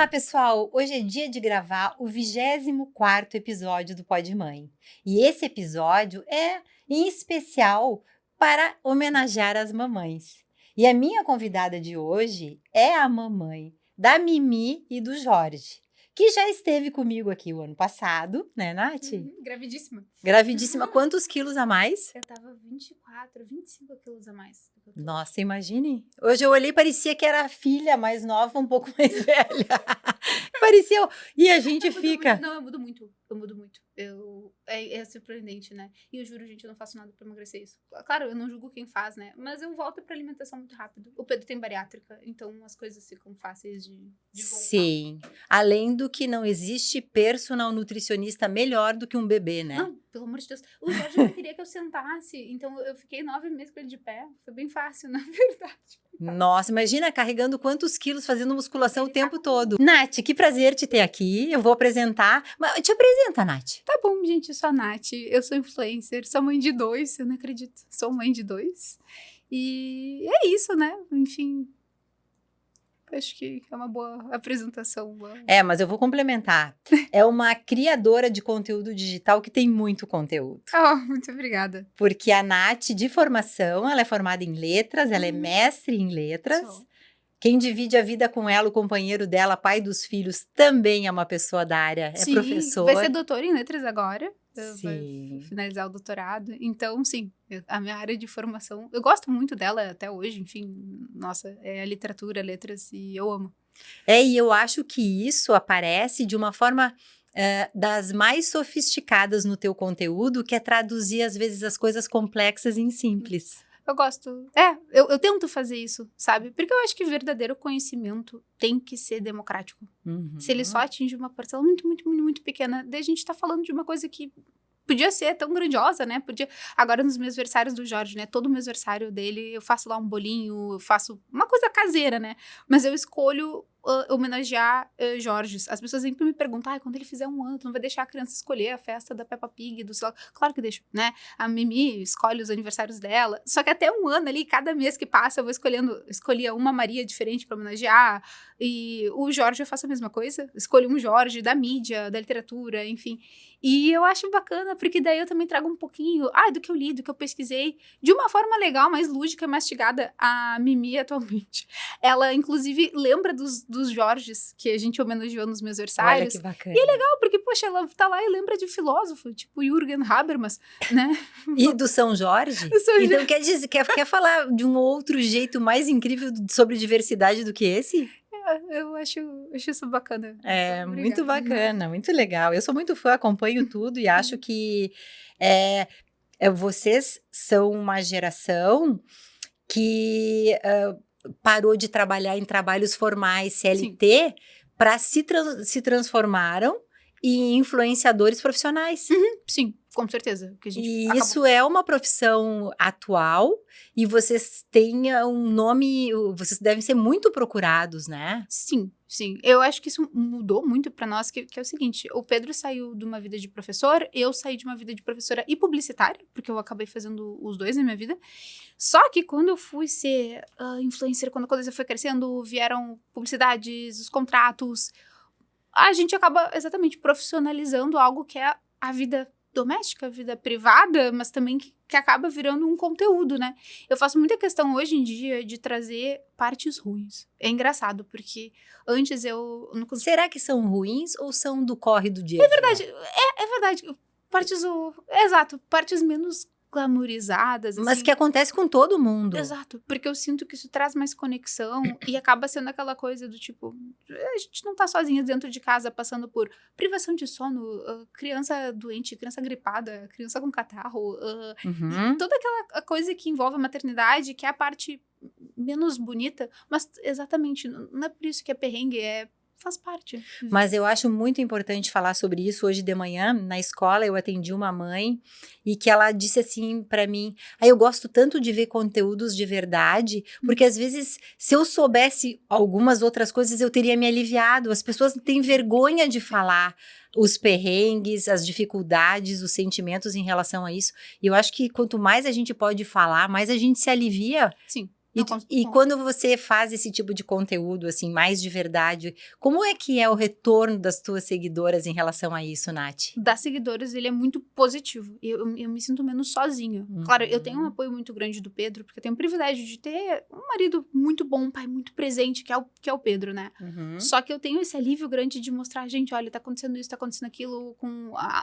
Olá, pessoal! Hoje é dia de gravar o 24º episódio do Pod Mãe. E esse episódio é em especial para homenagear as mamães. E a minha convidada de hoje é a mamãe da Mimi e do Jorge, que já esteve comigo aqui o ano passado, né, Nath? Gravidíssima. Gravidíssima. Quantos quilos a mais? Eu tava 24, 25 quilos a mais. Nossa, imagine. Hoje eu olhei, parecia que era a filha mais nova, um pouco mais velha. Parecia. E a gente fica. Não, eu mudo muito. É surpreendente, né? E eu juro, gente, eu não faço nada pra emagrecer isso. Claro, eu não julgo quem faz, né? Mas eu volto pra alimentação muito rápido. O Pedro tem bariátrica, então as coisas ficam fáceis de voltar. Sim. Além do que não existe personal nutricionista melhor do que um bebê, né? Não, pelo amor de Deus. O Jorge não queria que eu sentasse, então eu fiquei 9 meses com ele de pé. Foi bem fácil, na verdade. Nossa, imagina carregando quantos quilos fazendo musculação o tempo todo. Nath, que prazer te ter aqui. Eu vou apresentar. Mas te apresenta, Nath. Tá bom, gente, eu sou a Nath, eu sou influencer, sou mãe de 2, eu não acredito, sou mãe de 2. E é isso, né? Enfim, acho que é uma boa apresentação. Mas eu vou complementar. É uma criadora de conteúdo digital que tem muito conteúdo. Muito obrigada. Porque a Nath, de formação, ela é formada em letras, ela é mestre em letras. Quem divide a vida com ela, o companheiro dela, pai dos filhos, também é uma pessoa da área, é professor. Vai ser doutora em letras agora. Sim. Vai finalizar o doutorado. Então, sim, a minha área de formação, eu gosto muito dela até hoje, enfim, nossa, é a literatura, letras, e eu amo. E eu acho que isso aparece de uma forma das mais sofisticadas no teu conteúdo, que é traduzir, às vezes, as coisas complexas em simples. Eu gosto. Eu tento fazer isso, sabe? Porque eu acho que verdadeiro conhecimento tem que ser democrático. Uhum. Se ele só atinge uma parcela muito, muito, muito, muito pequena, daí a gente tá falando de uma coisa que podia ser tão grandiosa, né? Agora nos meus versários do Jorge, né? Todo mês versário dele, eu faço lá um bolinho, eu faço uma coisa caseira, né? Mas eu escolho homenagear Jorge. As pessoas sempre me perguntam, quando ele fizer 1 ano, tu não vai deixar a criança escolher a festa da Peppa Pig, do sei lá. Claro que deixo, né? A Mimi escolhe os aniversários dela. Só que até 1 ano ali, cada mês que passa, eu vou escolher uma Maria diferente pra homenagear. E o Jorge eu faço a mesma coisa. Escolho um Jorge da mídia, da literatura, enfim. E eu acho bacana, porque daí eu também trago um pouquinho do que eu li, do que eu pesquisei, de uma forma legal, mais lúdica, mastigada. A Mimi, atualmente, ela, inclusive, lembra dos Jorges que a gente homenageou nos meus versários. Olha que bacana. E é legal, porque, poxa, ela tá lá e lembra de filósofo, tipo Jürgen Habermas, né? E do São Jorge? Então, quer falar de um outro jeito mais incrível sobre diversidade do que esse? Eu acho isso bacana. É, Obrigada. muito bacana, muito legal. Eu sou muito fã, acompanho tudo e acho que vocês são uma geração que parou de trabalhar em trabalhos formais, CLT, para se transformaram em influenciadores profissionais. Sim, com certeza. Que a gente e isso é uma profissão atual e vocês têm um nome, vocês devem ser muito procurados, né? Sim. Eu acho que isso mudou muito pra nós, que é o seguinte, o Pedro saiu de uma vida de professor, eu saí de uma vida de professora e publicitária, porque eu acabei fazendo os dois na minha vida. Só que quando eu fui ser influencer, quando a coisa foi crescendo, vieram publicidades, os contratos, a gente acaba exatamente profissionalizando algo que é a vida doméstica, a vida privada, mas também que acaba virando um conteúdo, né? Eu faço muita questão hoje em dia de trazer partes ruins. É engraçado, porque antes eu não conseguia... Será que são ruins ou são do corre do dia? É verdade, é verdade. Partes menos glamorizadas. Mas assim. que acontece com todo mundo. Exato, porque eu sinto que isso traz mais conexão e acaba sendo aquela coisa do tipo, a gente não tá sozinha dentro de casa passando por privação de sono, criança doente, criança gripada, criança com catarro, e toda aquela coisa que envolve a maternidade, que é a parte menos bonita, mas exatamente, não é por isso que é perrengue, faz parte. Mas eu acho muito importante falar sobre isso. Hoje de manhã, na escola, eu atendi uma mãe e que ela disse assim pra mim, eu gosto tanto de ver conteúdos de verdade, porque às vezes, se eu soubesse algumas outras coisas, eu teria me aliviado. As pessoas têm vergonha de falar os perrengues, as dificuldades, os sentimentos em relação a isso. E eu acho que quanto mais a gente pode falar, mais a gente se alivia. Sim. E quando você faz esse tipo de conteúdo, assim, mais de verdade, como é que é o retorno das tuas seguidoras em relação a isso, Nath? Das seguidoras, ele é muito positivo. Eu me sinto menos sozinha. Claro, eu tenho um apoio muito grande do Pedro, porque eu tenho o privilégio de ter um marido muito bom, um pai muito presente, que é o Pedro, né? Só que eu tenho esse alívio grande de mostrar, gente, olha, tá acontecendo isso, tá acontecendo aquilo.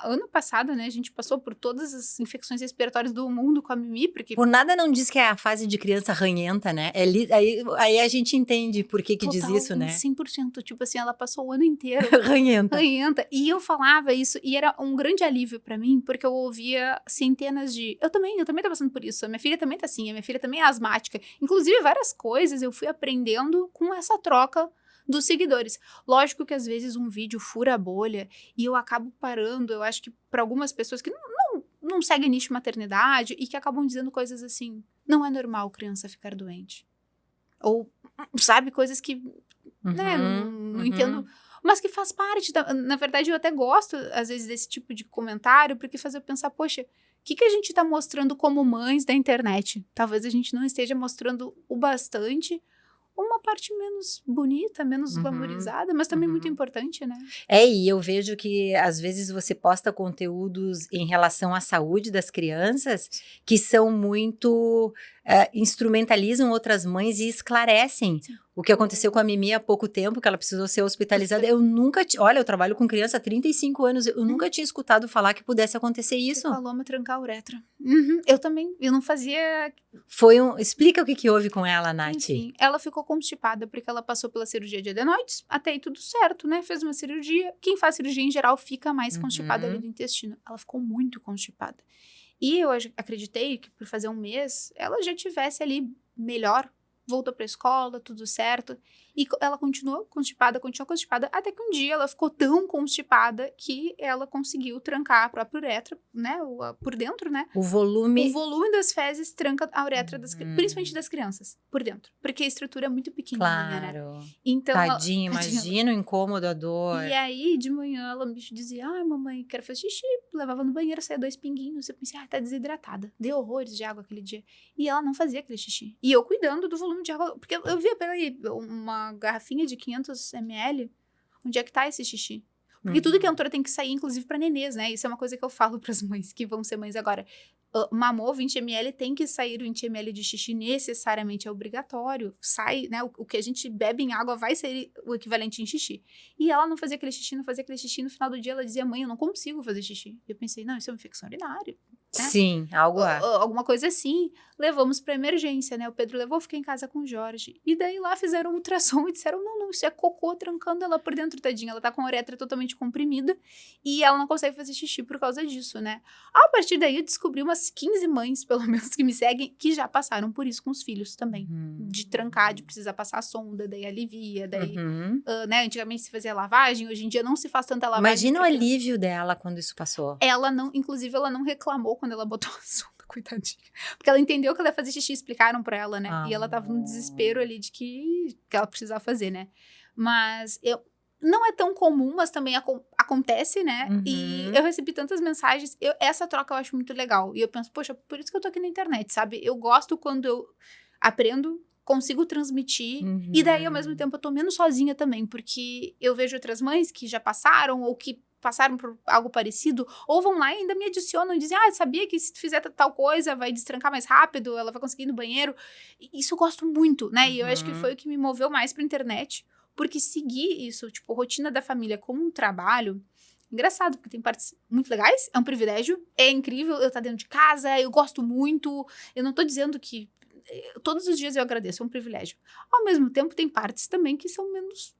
Ano passado, né, a gente passou por todas as infecções respiratórias do mundo com a Mimi, porque... Por nada não diz que é a fase de criança ranhenta, né? Aí a gente entende por que Total, diz isso, né? 100%. Tipo assim, ela passou o ano inteiro Ranhenta. E eu falava isso, e era um grande alívio pra mim, porque eu ouvia centenas de... Eu também tô passando por isso. A minha filha também tá assim, a minha filha também é asmática. Inclusive, várias coisas eu fui aprendendo com essa troca dos seguidores. Lógico que às vezes um vídeo fura a bolha e eu acabo parando. Eu acho que pra algumas pessoas que não seguem nicho maternidade e que acabam dizendo coisas assim, não é normal criança ficar doente. Ou, sabe, coisas que, né, não entendo, mas que faz parte. Na verdade, eu até gosto, às vezes, desse tipo de comentário, porque faz eu pensar, poxa, o que a gente tá mostrando como mães da internet? Talvez a gente não esteja mostrando o bastante, uma parte menos bonita, menos glamorizada, mas também muito importante, né? E eu vejo que às vezes você posta conteúdos em relação à saúde das crianças que são muito... instrumentalizam outras mães e esclarecem. Sim. O que aconteceu com a Mimi há pouco tempo, que ela precisou ser hospitalizada. Eu nunca... Olha, eu trabalho com criança há 35 anos. Eu nunca tinha escutado falar que pudesse acontecer isso. Você falou trancar a uretra. Eu também. Eu não fazia... Explica o que houve com ela, Nath. Enfim, ela ficou constipada porque ela passou pela cirurgia de adenoides. Até aí tudo certo, né? Fez uma cirurgia. Quem faz cirurgia em geral fica mais constipada ali do intestino. Ela ficou muito constipada. E eu acreditei que por fazer um mês, ela já tivesse ali melhor, voltou pra escola, tudo certo. E ela continuou constipada, até que um dia ela ficou tão constipada que ela conseguiu trancar a própria uretra, né, por dentro, né? O volume das fezes tranca a uretra, principalmente das crianças, por dentro. Porque a estrutura é muito pequenininha, né? Então, tadinha, imagina o incômodo, a dor. E aí, de manhã, ela me dizia, mamãe, quero fazer xixi. Levava no banheiro, saia 2 pinguinhos. Eu pensei, tá desidratada. Deu horrores de água aquele dia. E ela não fazia aquele xixi. E eu cuidando do volume de água, porque eu via, peraí, uma garrafinha de 500 ml, onde é que tá esse xixi? Porque tudo que entrou tem que sair, inclusive pra nenês, né? Isso é uma coisa que eu falo pras mães que vão ser mães agora. Mamou 20 ml, tem que sair 20 ml de xixi, necessariamente é obrigatório. Sai, né? O que a gente bebe em água vai ser o equivalente em xixi. E ela não fazia aquele xixi. No final do dia ela dizia, mãe, eu não consigo fazer xixi. E eu pensei, não, isso é uma infecção urinária. Né? Sim, alguma coisa assim. Levamos pra emergência, né? O Pedro levou, fiquei em casa com o Jorge. E daí lá fizeram um ultrassom e disseram, não, isso é cocô trancando ela por dentro, tadinha. Ela tá com a uretra totalmente comprimida e ela não consegue fazer xixi por causa disso, né? A partir daí eu descobri umas 15 mães, pelo menos, que me seguem, que já passaram por isso com os filhos também. De trancar, de precisar passar a sonda, daí alivia, daí, né? Antigamente se fazia lavagem, hoje em dia não se faz tanta lavagem. Imagina o alívio dela quando isso passou. Inclusive, ela não reclamou quando ela botou a sonda, coitadinha. Porque ela entendeu que ela ia fazer xixi, explicaram pra ela, né? E ela tava no desespero ali de que ela precisava fazer, né? Mas não é tão comum, mas também acontece, né? E eu recebi tantas mensagens. Essa troca eu acho muito legal. E eu penso, poxa, por isso que eu tô aqui na internet, sabe? Eu gosto quando eu aprendo, consigo transmitir. E daí, ao mesmo tempo, eu tô menos sozinha também. Porque eu vejo outras mães que já passaram ou que passaram por algo parecido, ou vão lá e ainda me adicionam e dizem, sabia que se tu fizer tal coisa vai destrancar mais rápido, ela vai conseguir ir no banheiro. Isso eu gosto muito, né? E eu acho que foi o que me moveu mais pra internet, porque seguir isso, tipo, rotina da família como um trabalho, engraçado, porque tem partes muito legais, é um privilégio, é incrível eu estar dentro de casa, eu gosto muito, eu não tô dizendo que todos os dias eu agradeço, é um privilégio. Ao mesmo tempo, tem partes também que são menos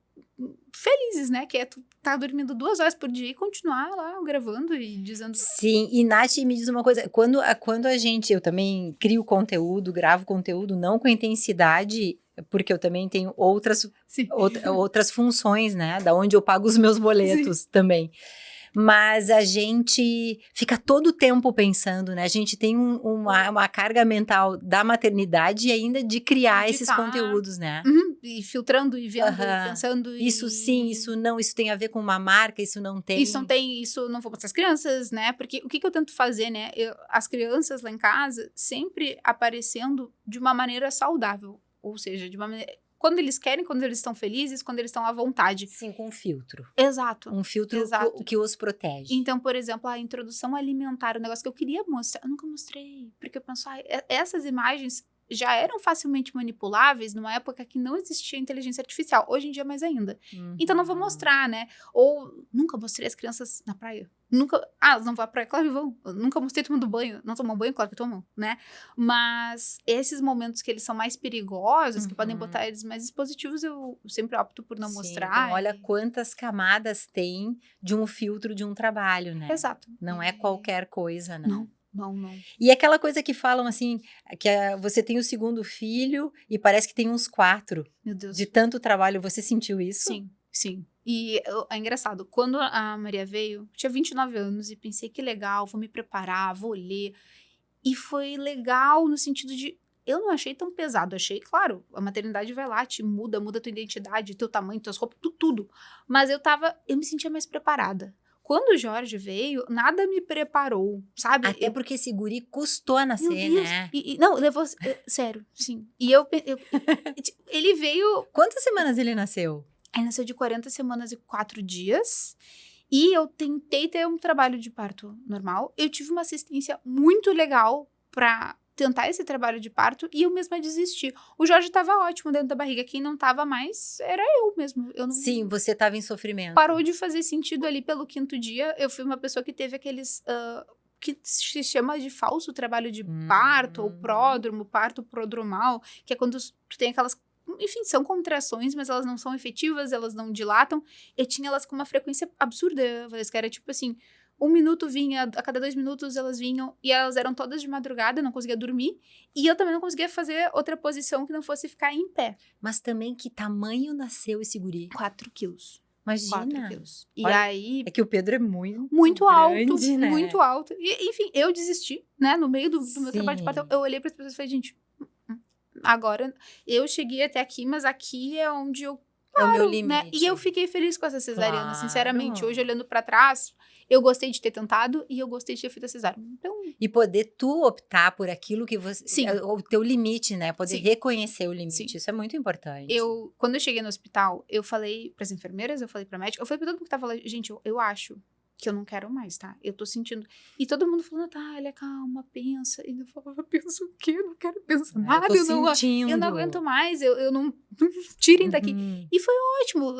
felizes, né? Que é tu tá dormindo 2 horas por dia e continuar lá gravando e dizendo... Sim, e Nath, me diz uma coisa, quando a gente, eu também crio conteúdo, gravo conteúdo, não com intensidade, porque eu também tenho outras funções, né? Da onde eu pago os meus boletos também. Mas a gente fica todo o tempo pensando, né? A gente tem uma carga mental da maternidade e ainda de criar esses conteúdos, né? E filtrando e vendo, pensando. Isso sim, isso não, isso tem a ver com uma marca, isso não tem. Isso não tem, isso não vou mostrar as crianças, né? Porque o que eu tento fazer, né? As crianças lá em casa sempre aparecendo de uma maneira saudável. Ou seja, de uma maneira... Quando eles querem, quando eles estão felizes, quando eles estão à vontade. Sim, com um filtro. Exato. Um filtro Exato. que os protege. Então, por exemplo, a introdução alimentar, um negócio que eu queria mostrar, eu nunca mostrei, porque eu penso, essas imagens já eram facilmente manipuláveis numa época que não existia inteligência artificial, hoje em dia mais ainda. Então, não vou mostrar, né? Ou, nunca mostrei as crianças na praia. Nunca, elas não vão à praia? Claro que vão. Eu nunca mostrei tomando banho. Não tomam banho? Claro que tomam, né? Mas esses momentos que eles são mais perigosos, que podem botar eles mais dispositivos, eu sempre opto por não mostrar. Então, olha quantas camadas tem de um filtro de um trabalho, né? Exato. Não é qualquer coisa, né? Não. E aquela coisa que falam assim, que você tem o segundo filho e parece que tem uns 4. Meu Deus. De tanto trabalho, você sentiu isso? Sim. E é engraçado, quando a Maria veio, eu tinha 29 anos e pensei que legal, vou me preparar, vou ler. E foi legal no sentido de, eu não achei tão pesado, achei, claro, a maternidade vai lá, te muda tua identidade, teu tamanho, tuas roupas, tudo. Mas eu me sentia mais preparada. Quando o Jorge veio, nada me preparou, sabe? Até porque esse guri custou a nascer, né? Não, levou... sério, sim. E ele veio... Quantas semanas ele nasceu? Ele nasceu de 40 semanas e 4 dias. E eu tentei ter um trabalho de parto normal. Eu tive uma assistência muito legal pra tentar esse trabalho de parto e eu mesma desisti. O Jorge tava ótimo dentro da barriga. Quem não tava mais era eu mesmo. Eu não... Sim, você tava em sofrimento. Parou de fazer sentido ali pelo 5º dia. Eu fui uma pessoa que teve aqueles... que se chama de falso trabalho de parto, ou pródromo, parto prodromal, que é quando tu tem aquelas... Enfim, são contrações, mas elas não são efetivas, elas não dilatam. Eu tinha elas com uma frequência absurda. Que era tipo assim, 1 minuto vinha, a cada 2 minutos elas vinham, e elas eram todas de madrugada, eu não conseguia dormir. E eu também não conseguia fazer outra posição que não fosse ficar em pé. Mas também, que tamanho nasceu esse guri? 4 quilos. Imagina. 4 quilos. E Olha, aí... É que o Pedro é muito grande, alto, né? Muito alto. E, enfim, eu desisti, né? No meio do meu trabalho de parto, eu olhei para as pessoas e falei, gente, agora eu cheguei até aqui, mas aqui é onde eu paro, é o meu limite. Né? E eu fiquei feliz com essa cesariana, Claro. Sinceramente. Hoje, olhando para trás, eu gostei de ter tentado e eu gostei de ter feito a cesárea. Então... E poder tu optar por aquilo que você... Sim. O teu limite, né? Poder Sim. reconhecer o limite. Sim. Isso é muito importante. Quando eu cheguei no hospital, eu falei para as enfermeiras, eu falei para médica, eu falei para todo mundo que tava lá, gente, eu acho que eu não quero mais, tá? Eu tô sentindo... E todo mundo falou, Natália, calma, pensa. E eu falava, pensa o quê? Eu não quero pensar nada. Eu não aguento mais, eu não... Tirem daqui. E foi ótimo.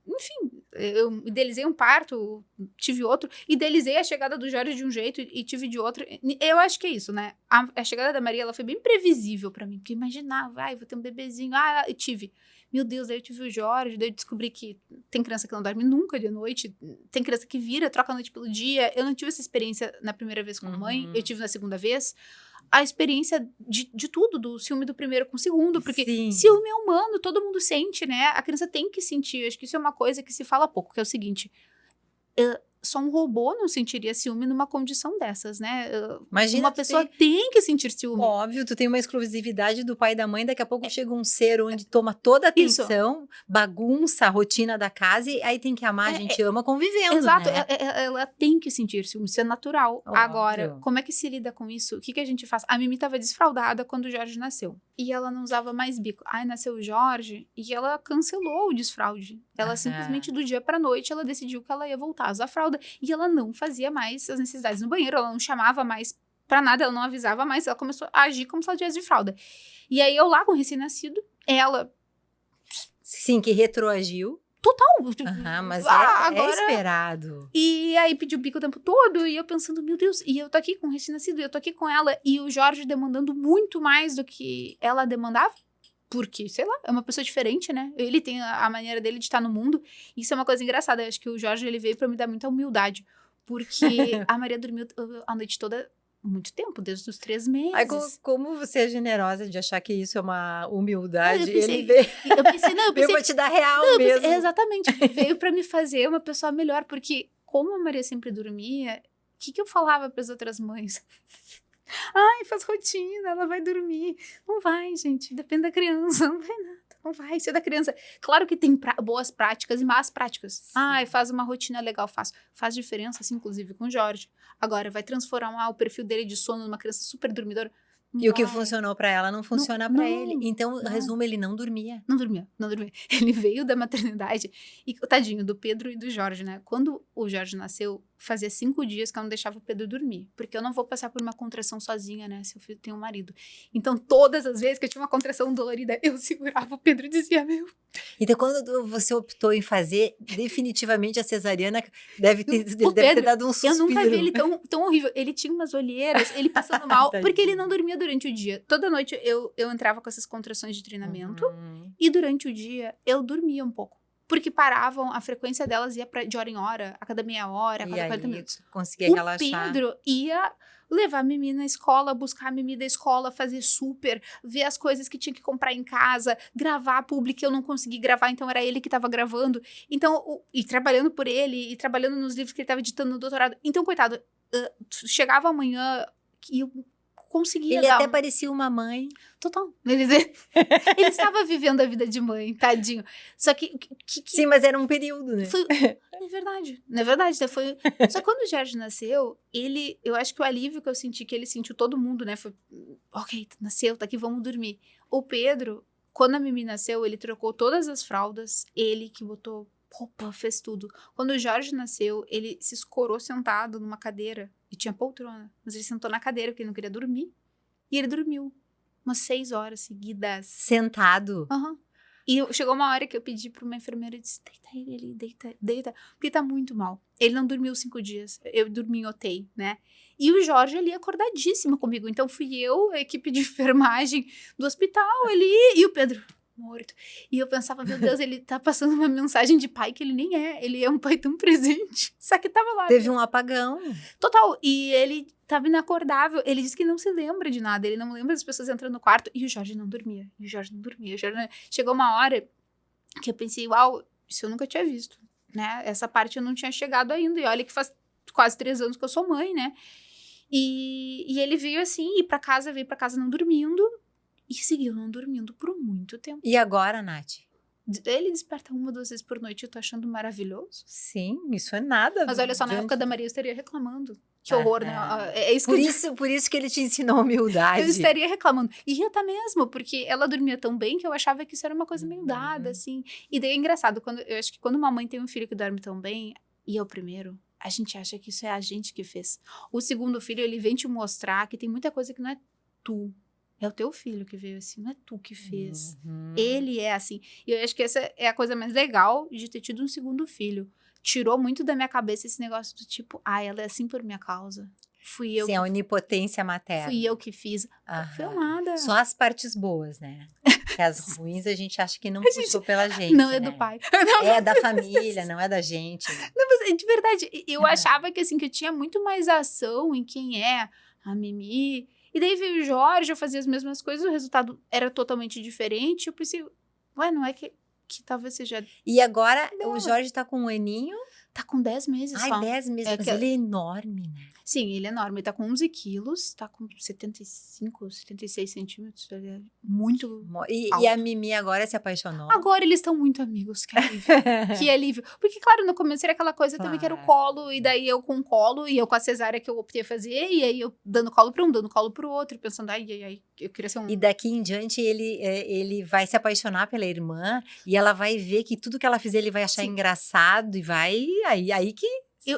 Enfim, eu idealizei um parto, tive outro. Idealizei a chegada do Jorge de um jeito e tive de outro. Eu acho que é isso, né? A chegada da Maria, ela foi bem previsível pra mim. Porque imaginava, vou ter um bebezinho. E tive. Meu Deus, daí eu tive o Jorge, daí eu descobri que tem criança que não dorme nunca de noite, tem criança que vira, troca a noite pelo dia. Eu não tive essa experiência na primeira vez com a mãe, eu tive na segunda vez. A experiência de tudo, do ciúme do primeiro com o segundo, porque ciúme é humano, todo mundo sente, né? A criança tem que sentir, acho que isso é uma coisa que se fala pouco, que é o seguinte... Só um robô não sentiria ciúme numa condição dessas, né? Imagina, uma pessoa tem que sentir ciúme. Óbvio, tu tem uma exclusividade do pai e da mãe, daqui a pouco chega um ser onde toma toda a atenção, bagunça a rotina da casa, e aí tem que amar, a gente ama convivendo, exato, né? Ela tem que sentir ciúme, isso é natural. Óbvio. Agora, como é que se lida com isso? O que a gente faz? A Mimi tava desfraldada quando o Jorge nasceu. E ela não usava mais bico. Aí nasceu o Jorge e ela cancelou o desfraude. Ela simplesmente, do dia pra noite, ela decidiu que ela ia voltar a usar fralda. E ela não fazia mais as necessidades no banheiro, ela não chamava mais pra nada, ela não avisava mais, ela começou a agir como se ela tivesse de fralda. E aí eu lá com o recém-nascido, ela... Sim, que retroagiu. Total. Mas agora... é esperado. E aí pediu bico o tempo todo, e eu pensando, meu Deus, e eu tô aqui com o recém-nascido, e eu tô aqui com ela, e o Jorge demandando muito mais do que ela demandava. Porque, sei lá, é uma pessoa diferente, né? Ele tem a maneira dele de estar no mundo. Isso é uma coisa engraçada. Eu acho que o Jorge, ele veio pra me dar muita humildade. Porque a Maria dormiu a noite toda muito tempo, desde os 3 meses. Aí, como você é generosa de achar que isso é uma humildade, eu pensei, ele veio... Eu pensei, não, eu pensei... Eu vou te dar real mesmo. Exatamente. Veio pra me fazer uma pessoa melhor. Porque, como a Maria sempre dormia, o que eu falava pras outras mães? Ai, faz rotina, ela vai dormir. Não vai, gente, depende da criança, não vai nada, não vai ser da criança. Claro que tem boas práticas e más práticas. Sim. Ai, faz uma rotina legal, faz diferença, assim, inclusive com o Jorge. Agora, vai transformar o perfil dele de sono numa criança super dormidora? E o que Vai. funcionou pra ela não funciona pra ele. não, Então, não. resumo, ele não dormia. Não dormia, não dormia. Ele veio da maternidade e, tadinho, do Pedro e do Jorge, né? Quando o Jorge nasceu, fazia 5 dias que eu não deixava o Pedro dormir. Porque eu não vou passar por uma contração sozinha, né? Se eu tenho um marido. Então, todas as vezes que eu tinha uma contração dolorida, eu segurava o Pedro e dizia, meu... Então, quando você optou em fazer, definitivamente a cesariana ele deve ter Pedro, dado um eu suspiro. nunca vi ele tão horrível. Ele tinha umas olheiras, ele passando mal, porque ele Tadinho. não dormia durante o dia. Toda noite eu entrava com essas contrações de treinamento. Uhum. E durante o dia, eu dormia um pouco. Porque paravam, a frequência delas ia de hora em hora, a cada meia hora, a E cada 40 aí, minutos. conseguia O relaxar. Pedro ia levar a Mimi na escola, buscar a Mimi da escola, fazer super, ver as coisas que tinha que comprar em casa, gravar a publi que eu não consegui gravar, então era ele que estava gravando. Então, e trabalhando por ele, e trabalhando nos livros que ele estava editando no doutorado. Então, coitado, chegava amanhã e eu conseguia Ele dar até parecia uma mãe. Total. Ele estava vivendo a vida de mãe, tadinho. Só que Sim, mas era um período, né? foi... É verdade. Não é verdade, né? Foi... Só que quando o Jorge nasceu, eu acho que o alívio que eu senti, que ele sentiu todo mundo, né? Foi, ok, nasceu, tá aqui, vamos dormir. O Pedro, quando a Mimi nasceu, ele trocou todas as fraldas, ele que botou roupa, fez tudo. Quando o Jorge nasceu, ele se escorou sentado numa cadeira, e tinha poltrona, mas ele sentou na cadeira porque ele não queria dormir, e ele dormiu umas 6 horas seguidas. Sentado. Aham. E chegou uma hora que eu pedi pra uma enfermeira e disse, deita ele ali, deita, porque tá muito mal. Ele não dormiu 5 dias, eu dormi em UTI, né? E o Jorge ali acordadíssimo comigo, então fui eu, a equipe de enfermagem do hospital ali, e o Pedro morto. E eu pensava, meu Deus, ele tá passando uma mensagem de pai que ele nem é, ele é um pai tão presente, só que tava lá. Teve um apagão. Total, e ele tava inacordável, ele disse que não se lembra de nada, ele não lembra das pessoas entrando no quarto, e o Jorge não dormia, Chegou uma hora que eu pensei, uau, isso eu nunca tinha visto, né, essa parte eu não tinha chegado ainda, e olha que faz quase 3 anos que eu sou mãe, né, e ele veio assim, veio pra casa não dormindo, e seguiu não dormindo por muito tempo. E agora, Nath? Ele desperta 1, 2 vezes por noite, eu tô achando maravilhoso. Sim, isso é nada. Mas olha só, na época da Maria eu estaria reclamando. Que horror, né? É isso que por isso que ele te ensinou humildade. eu estaria reclamando. E ia tá mesmo, porque ela dormia tão bem que eu achava que isso era uma coisa meio dada, assim. E daí é engraçado, eu acho que quando uma mãe tem um filho que dorme tão bem, e é o primeiro, a gente acha que isso é a gente que fez. O segundo filho, ele vem te mostrar que tem muita coisa que não é tu. É o teu filho que veio assim, não é tu que fez. Ele é assim. E eu acho que essa é a coisa mais legal de ter tido um segundo filho. Tirou muito da minha cabeça esse negócio do tipo, ela é assim por minha causa. Fui eu. Sim, a onipotência materna. Fui eu que fiz. Não foi nada. Só as partes boas, né? Porque as ruins a gente acha que não puxou pela gente. Não é né? do pai. É da família, não é da gente. Não, mas de verdade, eu achava que assim, que eu tinha muito mais ação em quem é a Mimi. E daí veio o Jorge, eu fazia as mesmas coisas, o resultado era totalmente diferente. Eu pensei, não é que talvez seja... E agora o Jorge tá com 1 aninho? Tá com 10 meses só. 10 meses, mas ele é enorme, né? Sim, ele é enorme. Ele tá com 11 quilos, tá com 75, 76 centímetros. Ele é muito E a Mimi agora se apaixonou? Agora eles estão muito amigos, que alívio. Que alívio. Porque, claro, no começo era aquela coisa também que era o colo, e daí eu com o colo, e eu com a cesárea que eu optei a fazer, e aí eu dando colo pra um, dando colo pro outro, pensando, ai, eu queria ser um... E daqui em diante ele vai se apaixonar pela irmã, e ela vai ver que tudo que ela fizer ele vai achar engraçado, e vai... Aí que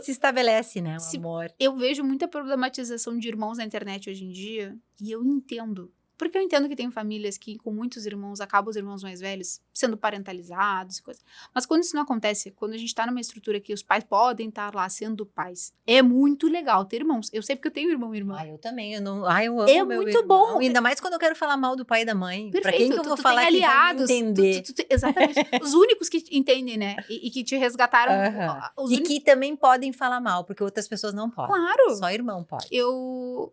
se estabelece, né, o amor. Eu vejo muita problematização de irmãos na internet hoje em dia, e eu entendo. Porque eu entendo que tem famílias que, com muitos irmãos, acabam os irmãos mais velhos sendo parentalizados e coisas. Mas quando isso não acontece, quando a gente tá numa estrutura que os pais podem estar lá sendo pais, é muito legal ter irmãos. Eu sei porque eu tenho irmão e irmã. Eu também. Eu amo é meu muito irmão. Bom. Ainda mais quando eu quero falar mal do pai e da mãe. Perfeito. Pra quem que eu vou falar que vai me entender? Exatamente. Os únicos que entendem, né? E que te resgataram. Que também podem falar mal, porque outras pessoas não podem. Claro. Só irmão pode. Eu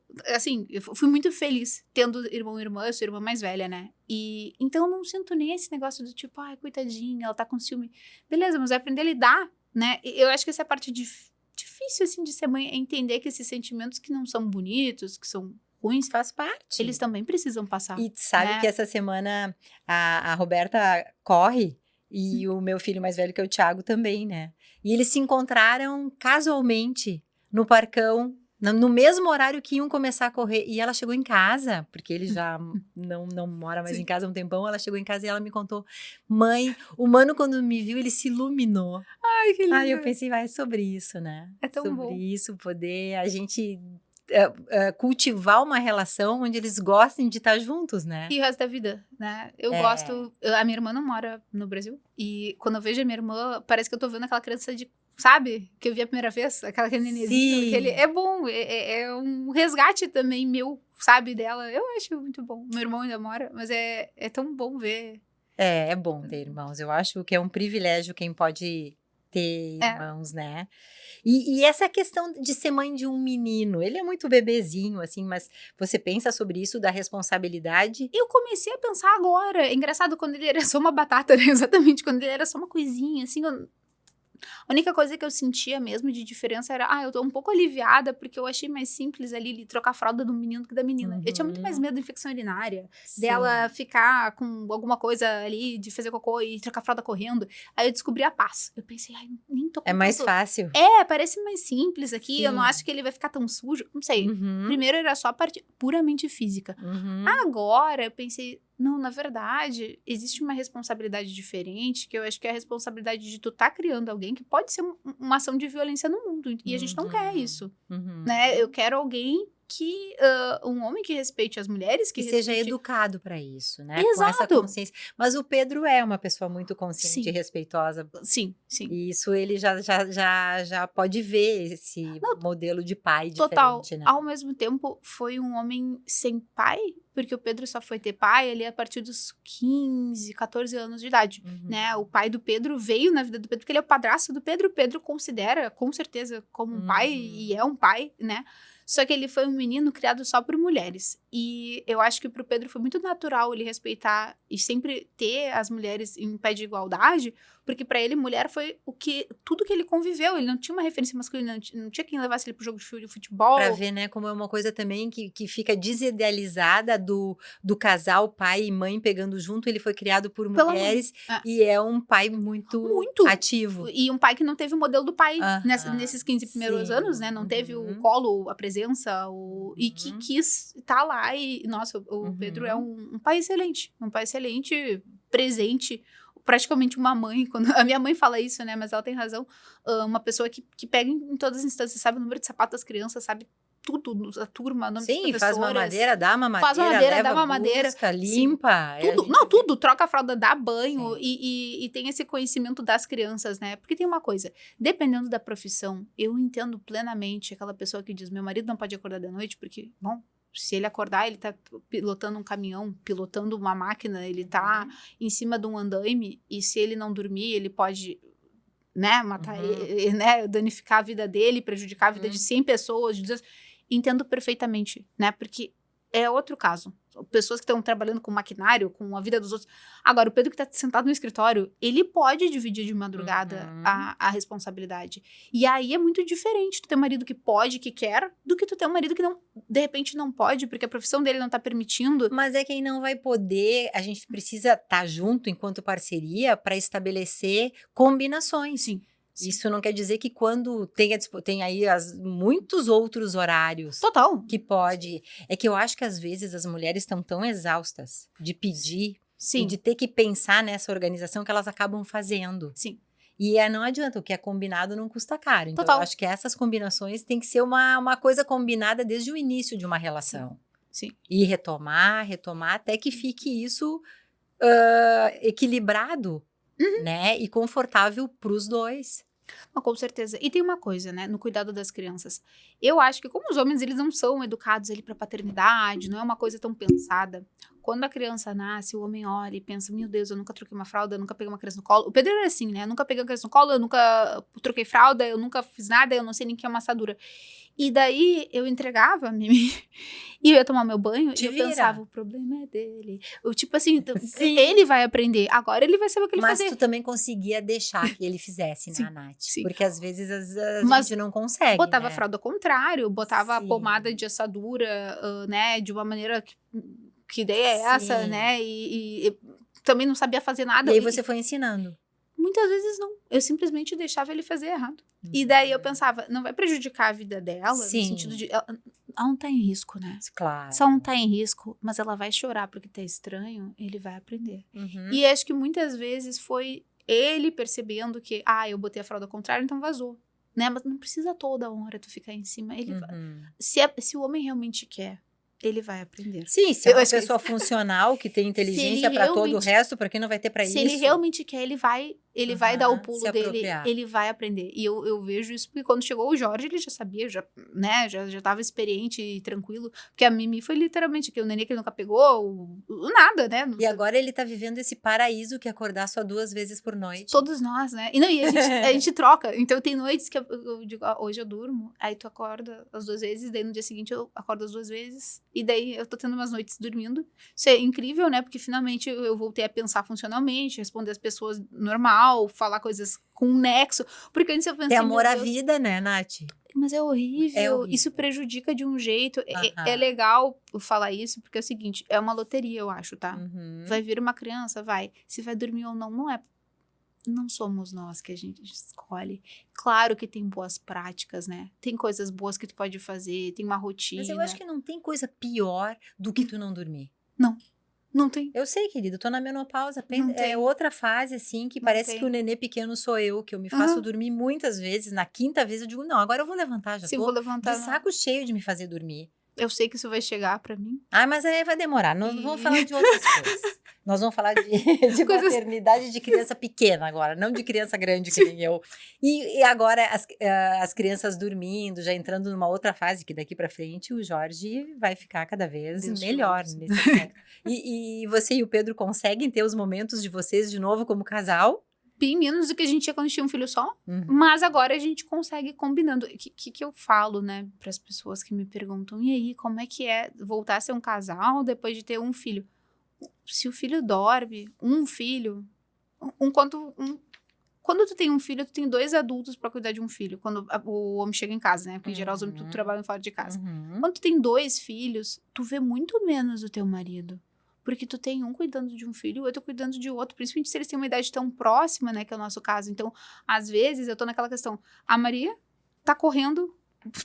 fui muito feliz tendo irmão e irmã. Eu sou a irmã mais velha, né? E então eu não sinto nem esse negócio do tipo, coitadinha, ela tá com ciúme. Beleza, mas é aprender a lidar, né? Eu acho que essa é a parte difícil, assim, de ser mãe, é entender que esses sentimentos que não são bonitos, que são ruins, faz parte. Eles também precisam passar. E sabe que essa semana a Roberta corre e o meu filho mais velho, que é o Thiago, também, né? E eles se encontraram casualmente no parcão No mesmo horário que iam começar a correr. E ela chegou em casa, porque ele já não mora mais Sim. em casa há um tempão. Ela chegou em casa e ela me contou: mãe, o Mano, quando me viu, ele se iluminou. Ai, que lindo. Aí eu pensei, vai, é sobre isso, né? É tão sobre bom. isso, poder a gente cultivar uma relação onde eles gostem de estar juntos, né? E o resto da vida, né? Eu gosto... A minha irmã não mora no Brasil. E quando eu vejo a minha irmã, parece que eu tô vendo aquela criança de... Sabe? Que eu vi a primeira vez. Aquela nenenzinho. Aquele, é bom. É um resgate também meu, sabe? Dela. Eu acho muito bom. Meu irmão ainda mora. Mas é tão bom ver. É bom ter irmãos. Eu acho que é um privilégio quem pode ter irmãos, né? E essa questão de ser mãe de um menino, ele é muito bebezinho, assim, mas você pensa sobre isso, da responsabilidade? Eu comecei a pensar agora. É engraçado quando ele era só uma batata, né? Exatamente, quando ele era só uma coisinha, assim. A única coisa que eu sentia mesmo de diferença era, eu tô um pouco aliviada, porque eu achei mais simples ali ele trocar a fralda do menino que da menina. Uhum. Eu tinha muito mais medo da infecção urinária, Sim. dela ficar com alguma coisa ali, de fazer cocô e trocar a fralda correndo. Aí eu descobri a paz. Eu pensei, nem tô com É mais tanto... fácil. Parece mais simples aqui, Sim. eu não acho que ele vai ficar tão sujo, não sei. Uhum. Primeiro era só a parte puramente física. Uhum. Agora eu pensei, não, na verdade, existe uma responsabilidade diferente, que eu acho que é a responsabilidade de tu tá criando alguém que pode ser uma ação de violência no mundo. E a gente não quer isso, né? Eu quero alguém que... um homem que respeite as mulheres, que seja respeite... educado para isso, né? Exato. Com essa consciência. Mas o Pedro é uma pessoa muito consciente Sim. e respeitosa. Sim, sim. E isso ele já pode ver esse modelo de pai Total. diferente, né? Ao mesmo tempo, foi um homem sem pai, porque o Pedro só foi ter pai ali a partir dos 15, 14 anos de idade, né? O pai do Pedro veio na vida do Pedro, porque ele é o padrasto do Pedro. O Pedro considera, com certeza, como um pai, e é um pai, né? Só que ele foi um menino criado só por mulheres. E eu acho que pro Pedro foi muito natural ele respeitar e sempre ter as mulheres em pé de igualdade, porque pra ele mulher foi tudo que ele conviveu. Ele não tinha uma referência masculina, não tinha quem levasse ele pro jogo de futebol. Pra ver, né, como é uma coisa também que fica desidealizada do casal pai e mãe pegando junto. Ele foi criado por mulheres e é um pai muito ativo. E um pai que não teve o modelo do pai nesses 15 primeiros anos, né? Não teve o colo, a presença, e que quis estar lá. E, nossa, o Pedro é um pai excelente. Um pai excelente, presente, praticamente uma mãe. Quando a minha mãe fala isso, né? Mas ela tem razão. Uma pessoa que pega em todas as instâncias, sabe o número de sapato das crianças, sabe tudo, a turma, o nome das professoras. Faz mamadeira, dá mamadeira, faz mamadeira, leva dá mamadeira, busca, limpa. Tudo, troca a fralda, dá banho e tem esse conhecimento das crianças, né? Porque tem uma coisa, dependendo da profissão, eu entendo plenamente aquela pessoa que diz, meu marido não pode acordar de noite porque, bom, se ele acordar, ele tá pilotando um caminhão, pilotando uma máquina, ele tá em cima de um andaime, e se ele não dormir, ele pode, né, matar ele, né, danificar a vida dele, prejudicar a vida de 100 pessoas, de 200. Entendo perfeitamente, né, porque é outro caso. Pessoas que estão trabalhando com maquinário, com a vida dos outros. Agora, o Pedro que tá sentado no escritório, ele pode dividir de madrugada a responsabilidade. E aí é muito diferente tu ter um marido que pode, que quer, do que tu ter um marido que não, de repente não pode, porque a profissão dele não tá permitindo. Mas é quem não vai poder, a gente precisa estar junto enquanto parceria para estabelecer combinações. Sim. Isso não quer dizer que quando tem aí muitos outros horários. Total. Que pode. É que eu acho que às vezes as mulheres estão tão exaustas de pedir e de ter que pensar nessa organização que elas acabam fazendo. Sim. E não adianta, o que é combinado não custa caro. Então, Total. eu acho que essas combinações tem que ser uma coisa combinada desde o início de uma relação. Sim. E retomar, até que fique isso equilibrado, né? E confortável para os dois. Com certeza. E tem uma coisa, né, no cuidado das crianças. Eu acho que como os homens, eles não são educados ali pra paternidade, não é uma coisa tão pensada. Quando a criança nasce, o homem olha e pensa, meu Deus, eu nunca troquei uma fralda, eu nunca peguei uma criança no colo. O Pedro era assim, né, eu nunca peguei uma criança no colo, eu nunca troquei fralda, eu nunca fiz nada, eu não sei nem o que é uma assadura. E daí, eu entregava a Mimi e eu ia tomar meu banho e eu pensava, o problema é dele. Tipo assim, ele vai aprender, agora ele vai saber o que ele fazer. Mas tu também conseguia deixar que ele fizesse, né, Nath? Porque às vezes a gente não consegue, botava né? a fralda ao contrário, botava a pomada de assadura, né, de uma maneira que ideia é essa, né, e também não sabia fazer nada. E aí você foi ensinando. muitas vezes não. Eu simplesmente deixava ele fazer errado. E daí eu pensava, não vai prejudicar a vida dela, Sim. no sentido de... Ela não tá em risco, né? Claro. Se ela não tá em risco, mas ela vai chorar porque tá estranho, ele vai aprender. Uhum. E acho que muitas vezes foi ele percebendo que, eu botei a fralda ao contrário, então vazou. Né? Mas não precisa toda hora tu ficar em cima. Ele vai. Se o homem realmente quer, ele vai aprender. Sim, se é uma pessoa funcional que tem inteligência para todo o resto, para quem não vai ter para isso? Se ele realmente quer, ele vai dar o pulo dele, ele vai aprender. E eu vejo isso porque quando chegou o Jorge, ele já sabia, já tava experiente e tranquilo. Porque a Mimi foi literalmente que o nenê que ele nunca pegou, nada, né? E agora ele tá vivendo esse paraíso que é acordar só 2 vezes por noite. Todos nós, né? E a gente troca. Então tem noites que eu digo, hoje eu durmo, aí tu acorda as 2 vezes, daí no dia seguinte eu acordo as 2 vezes. E daí eu tô tendo umas noites dormindo. Isso é incrível, né? Porque finalmente eu voltei a pensar funcionalmente, responder as pessoas normal, falar coisas com um nexo. Porque antes eu pensei... É amor à vida, né, Nath? Mas é horrível. Isso prejudica de um jeito. É legal eu falar isso, porque é o seguinte, é uma loteria, eu acho, tá? Vai vir uma criança, vai. Se vai dormir ou não, não somos nós que a gente escolhe. Claro que tem boas práticas, né? Tem coisas boas que tu pode fazer, tem uma rotina. Mas eu acho que não tem coisa pior do que tu não dormir. Não tem. Eu sei, querido, tô na menopausa. É outra fase, assim, que parece que o nenê pequeno sou eu, que eu me faço dormir muitas vezes. Na 5ª vez eu digo, não, agora eu vou levantar, já tô vou levantar, de saco cheio de me fazer dormir. Eu sei que isso vai chegar pra mim. Mas aí vai demorar. Nós vamos falar de outras coisas. Nós vamos falar de maternidade de criança pequena agora, não de criança grande que nem eu. E agora as crianças dormindo, já entrando numa outra fase, que daqui pra frente o Jorge vai ficar cada vez melhor nesse aspecto. E você e o Pedro conseguem ter os momentos de vocês de novo como casal? Bem menos do que a gente tinha quando tinha um filho só. Mas agora a gente consegue combinando. O que eu falo, né, para as pessoas que me perguntam, e aí, como é que é voltar a ser um casal depois de ter um filho? Se o filho dorme, um filho... Quando tu tem um filho, tu tem 2 adultos para cuidar de um filho. Quando o homem chega em casa, né? Porque em geral os homens tudo trabalham fora de casa. Quando tu tem 2 filhos, tu vê muito menos o teu marido. Porque tu tem um cuidando de um filho e o outro cuidando de outro. Principalmente se eles têm uma idade tão próxima, né? Que é o nosso caso. Então, às vezes, eu tô naquela questão. A Maria tá correndo,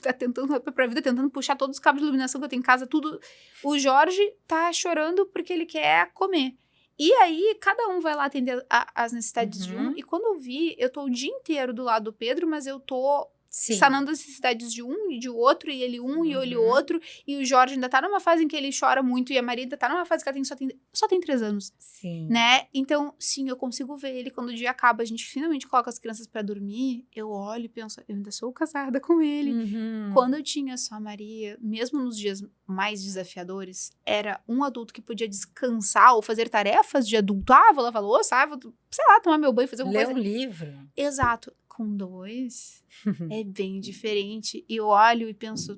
tá tentando pra vida, tentando puxar todos os cabos de iluminação que eu tenho em casa, tudo. O Jorge tá chorando porque ele quer comer. E aí, cada um vai lá atender as necessidades de um. E quando eu vi, eu tô o dia inteiro do lado do Pedro, mas eu tô... sanando as necessidades de um e de outro, e ele e ele outro, e o Jorge ainda tá numa fase em que ele chora muito, e a Maria ainda tá numa fase que ela só tem 3 anos. Sim. Né? Então, sim, eu consigo ver ele quando o dia acaba, a gente finalmente coloca as crianças pra dormir, eu olho e penso, eu ainda sou casada com ele. Quando eu tinha só a Maria, mesmo nos dias mais desafiadores, era um adulto que podia descansar ou fazer tarefas de adulto. Vou lavar louça, vou, sei lá, tomar meu banho, fazer alguma coisa. Ler um livro. Exato. Com 2, é bem diferente. E eu olho e penso,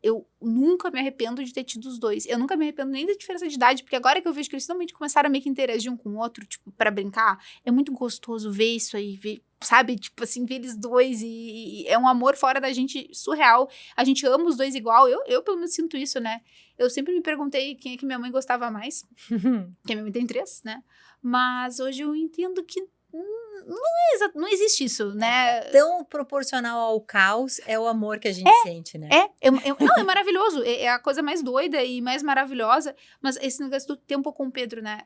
eu nunca me arrependo de ter tido os 2. Eu nunca me arrependo nem da diferença de idade, porque agora que eu vejo que eles finalmente começaram a meio que interagir um com o outro, tipo, pra brincar, é muito gostoso ver isso aí, ver, sabe? Tipo assim, ver eles 2 e é um amor fora da gente surreal. A gente ama os 2 igual. Eu pelo menos sinto isso, né? Eu sempre me perguntei quem é que minha mãe gostava mais. Que a minha mãe tem 3, né? Mas hoje eu entendo que não existe isso, né? Tão proporcional ao caos é o amor que a gente sente, né? Não, é maravilhoso. É a coisa mais doida e mais maravilhosa. Mas esse negócio do tempo com o Pedro, né?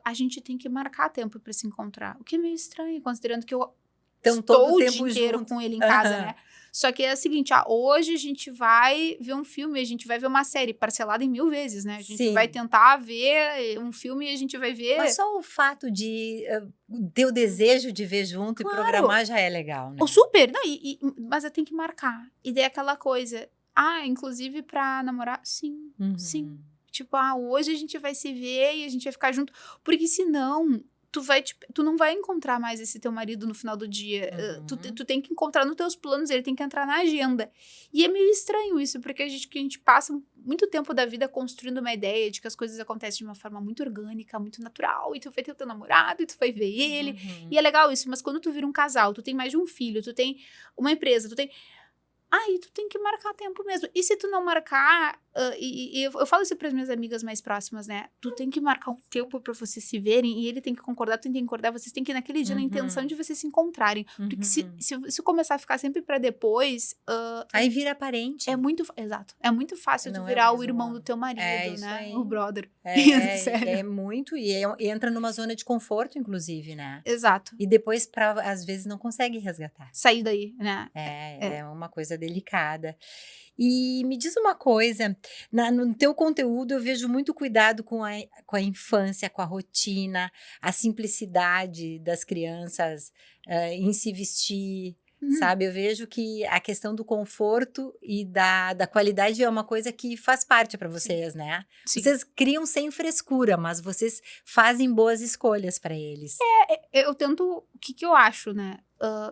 A gente tem que marcar tempo pra se encontrar. O que é meio estranho, considerando que eu estou o dia inteiro com ele em casa, né? Só que é o seguinte, hoje a gente vai ver um filme, a gente vai ver uma série parcelada em 1000 vezes, né? A gente vai tentar ver um filme e a gente vai ver... Mas só o fato de ter o desejo de ver junto e programar já é legal, né? Super! Não, mas eu tenho que marcar. E daí aquela coisa... inclusive pra namorar? Sim, sim. Tipo, hoje a gente vai se ver e a gente vai ficar junto. Porque senão... Tu não vai encontrar mais esse teu marido no final do dia. Tu tem que encontrar nos teus planos, ele tem que entrar na agenda. E é meio estranho isso, porque a gente passa muito tempo da vida construindo uma ideia de que as coisas acontecem de uma forma muito orgânica, muito natural, e tu vai ter o teu namorado, e tu vai ver ele. E é legal isso, mas quando tu vira um casal, tu tem mais de um filho, tu tem uma empresa, tu tem... Aí tu tem que marcar tempo mesmo. E se tu não marcar, Eu falo isso para as minhas amigas mais próximas, né? Tu tem que marcar um tempo para vocês se verem e ele tem que concordar, tu tem que concordar, vocês têm que ir naquele dia na intenção de vocês se encontrarem. Porque se começar a ficar sempre para depois... aí vira aparente. Exato. É muito fácil Não tu é virar mais o irmão do teu marido, isso né? aí. O brother. Sério. É muito, e entra numa zona de conforto, inclusive, né? Exato. E depois, às vezes, não consegue resgatar. Sair daí, né? É uma coisa delicada. E me diz uma coisa, no teu conteúdo eu vejo muito cuidado com a infância, com a rotina, a simplicidade das crianças em se vestir, sabe? Eu vejo que a questão do conforto e da qualidade é uma coisa que faz parte para vocês, né? Sim. Vocês criam sem frescura, mas vocês fazem boas escolhas para eles. Eu tento... O que eu acho, né?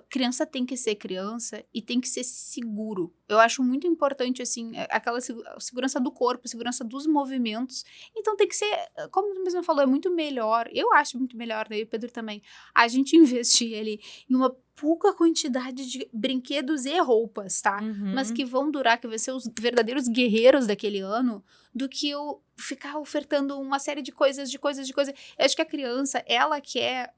Criança tem que ser criança e tem que ser seguro. Eu acho muito importante, assim, aquela segurança do corpo, segurança dos movimentos. Então tem que ser, como você mesmo falou, é muito melhor. Eu acho muito melhor, né? E o Pedro também. A gente investir ali em uma pouca quantidade de brinquedos e roupas, tá? Mas que vão durar, que vai ser os verdadeiros guerreiros daquele ano, do que eu ficar ofertando uma série de coisas. Eu acho que a criança, ela quer...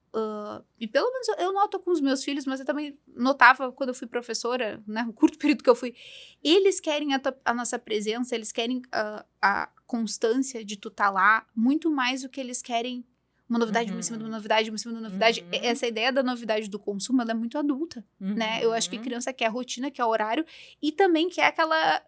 e pelo menos eu noto com os meus filhos, mas eu também notava quando eu fui professora, né, o curto período que eu fui, eles querem a nossa presença, eles querem a constância de tu tá lá, muito mais do que eles querem uma novidade, uma em cima de uma novidade, uma em cima de uma novidade. Essa ideia da novidade do consumo, ela é muito adulta, né? Eu acho que criança quer rotina, quer horário, e também quer aquela...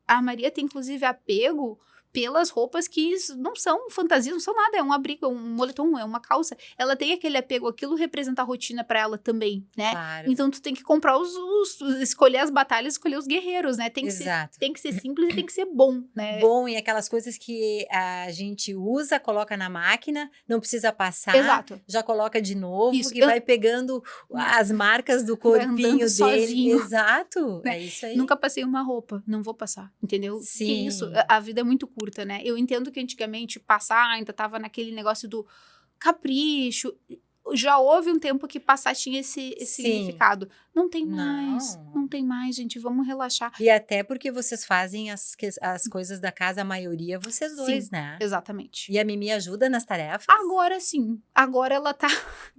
a Maria tem, inclusive, apego pelas roupas que não são fantasias, não são nada, é um abrigo, é um moletom, é uma calça. Ela tem aquele apego, aquilo representa a rotina pra ela também, né? Claro. Então tu tem que comprar escolher as batalhas, escolher os guerreiros, né? Tem que ser simples e tem que ser bom, né? Bom, e aquelas coisas que a gente usa, coloca na máquina, não precisa passar, Exato. já coloca de novo, Isso. que vai pegando as marcas do corpinho dele. Sozinho. Exato, né? É isso aí. Nunca passei uma roupa, não vou passar, entendeu? Sim. Que isso, a vida é muito curta, né? Eu entendo que antigamente passar ainda tava naquele negócio do capricho. Já houve um tempo que passar tinha esse significado. Não tem mais. Não tem mais, gente. Vamos relaxar. E até porque vocês fazem as coisas da casa, a maioria, vocês dois, né? Exatamente. E a Mimi ajuda nas tarefas? Agora sim. Agora ela tá...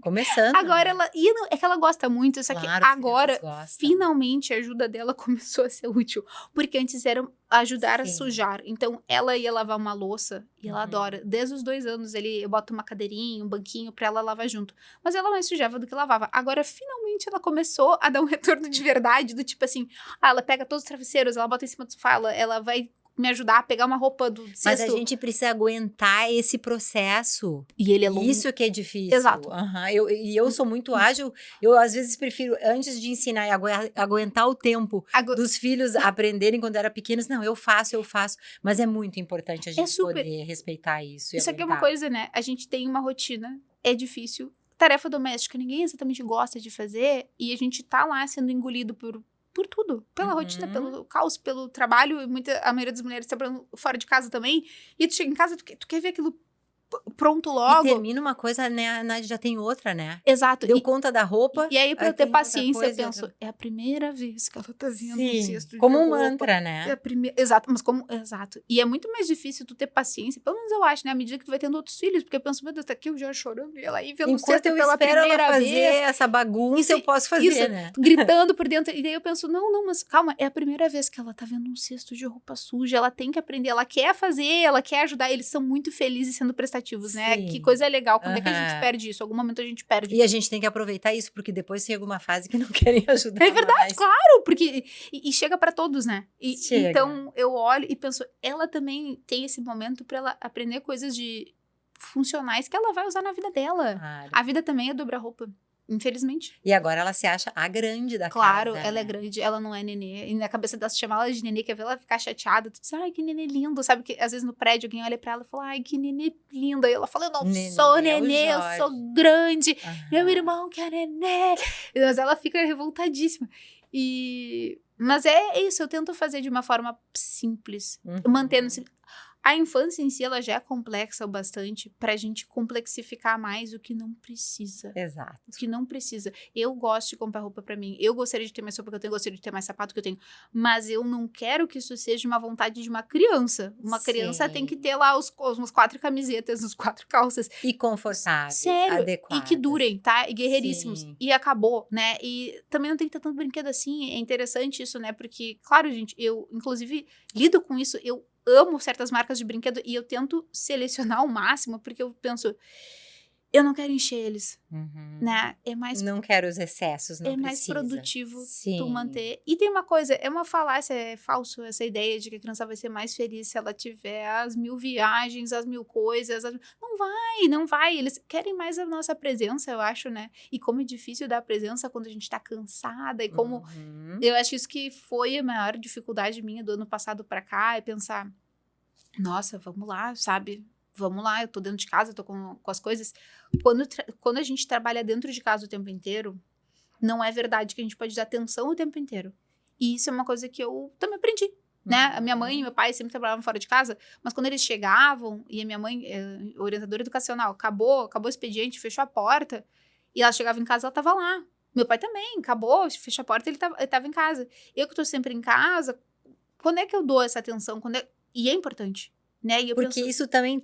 Começando. Agora ela... é que ela gosta muito, só Claro, que agora, finalmente, a ajuda dela começou a ser útil. Porque antes era ajudar a sujar. Então, ela ia lavar uma louça e ela adora. Desde os 2 anos, eu boto uma cadeirinha, um banquinho pra ela lavar junto. Mas ela mais sujava do que lavava. Agora, finalmente, ela começou a dar um retorno de verdade, do tipo assim, ela pega todos os travesseiros, ela bota em cima do sofá, ela vai me ajudar a pegar uma roupa do cesto. Mas a gente precisa aguentar esse processo. E ele é longo. Isso que é difícil. Exato. Eu sou muito ágil, eu às vezes prefiro, antes de ensinar, aguentar o tempo dos filhos aprenderem quando eram pequenos. Não, eu faço. Mas é muito importante a gente poder respeitar isso. Isso aqui é uma coisa, né? A gente tem uma rotina, é difícil. Tarefa doméstica, ninguém exatamente gosta de fazer, e a gente tá lá sendo engolido por tudo. Pela rotina, pelo caos, pelo trabalho, e a maioria das mulheres trabalhando fora de casa também. E tu chega em casa, tu quer ver aquilo pronto logo. E termina uma coisa, né, a Nádia já tem outra, né? Exato. Deu conta da roupa. E aí, pra eu ter paciência, eu penso, é a primeira vez que ela tá vendo um cesto de como roupa. um mantra, né? É a primeira... Exato, mas exato. E é muito mais difícil tu ter paciência, pelo menos eu acho, né? À medida que tu vai tendo outros filhos, porque eu penso, meu Deus, tá aqui o Jorge chorando, e ela aí vendo o cesto pela primeira ela fazer vez. essa bagunça, eu posso fazer, né? Gritando por dentro. E daí eu penso, não, mas calma, é a primeira vez que ela tá vendo um cesto de roupa suja, ela tem que aprender, ela quer fazer, ela quer ajudar, eles são muito felizes sendo prestativos, né? Que coisa legal. Quando é que a gente perde isso? Algum momento a gente perde. E a gente tem que aproveitar isso, porque depois chega uma fase que não querem ajudar. É verdade, mais. claro, porque... E chega pra todos, né? Chega. Então, eu olho e penso, ela também tem esse momento pra ela aprender coisas funcionais que ela vai usar na vida dela. Claro. A vida também é dobrar roupa. Infelizmente. E agora ela se acha a grande da casa. Claro, ela é grande, ela não é nenê. E na cabeça dela, se chamar ela de nenê, quer ver ela ficar chateada. Tu diz, ai, que nenê lindo. Sabe que às vezes no prédio alguém olha pra ela e fala, ai, que nenê linda. E ela fala, eu não sou nenê, eu sou grande. Meu irmão que é nenê. Mas ela fica revoltadíssima. Mas é isso, eu tento fazer de uma forma simples. Mantendo a infância em si, ela já é complexa o bastante pra gente complexificar mais o que não precisa. Exato. O que não precisa. Eu gosto de comprar roupa pra mim. Eu gostaria de ter mais roupa que eu tenho, gostaria de ter mais sapato que eu tenho. Mas eu não quero que isso seja uma vontade de uma criança. Uma criança tem que Sim. ter lá umas 4 camisetas, uns 4 calças. E confortáveis, Sério. adequadas. E que durem, tá? E guerreiríssimos. Sim. E acabou, né? E também não tem que ter tanto brinquedo assim. É interessante isso, né? Porque, claro, gente, eu, inclusive, lido com isso. Eu amo certas marcas de brinquedo e eu tento selecionar ao máximo, porque eu penso, eu não quero encher eles, né? É mais Não quero os excessos, não é mais precisa. produtivo Sim. tu manter. E tem uma coisa, é uma falácia, é falso essa ideia de que a criança vai ser mais feliz se ela tiver as 1000 viagens, as 1000 coisas. Não vai. Eles querem mais a nossa presença, eu acho, né? E como é difícil dar presença quando a gente tá cansada. E como eu acho isso que foi a maior dificuldade minha do ano passado pra cá, é pensar, nossa, vamos lá, sabe? Vamos lá, eu tô dentro de casa, eu tô com as coisas. Quando a gente trabalha dentro de casa o tempo inteiro, não é verdade que a gente pode dar atenção o tempo inteiro. E isso é uma coisa que eu também aprendi, né? A minha mãe e meu pai sempre trabalhavam fora de casa, mas quando eles chegavam, e a minha mãe, orientadora educacional, acabou o expediente, fechou a porta, e ela chegava em casa, ela tava lá. Meu pai também, acabou, fechou a porta, ele tava em casa. Eu que tô sempre em casa, quando é que eu dou essa atenção? E é importante. Né? E eu Porque penso, isso também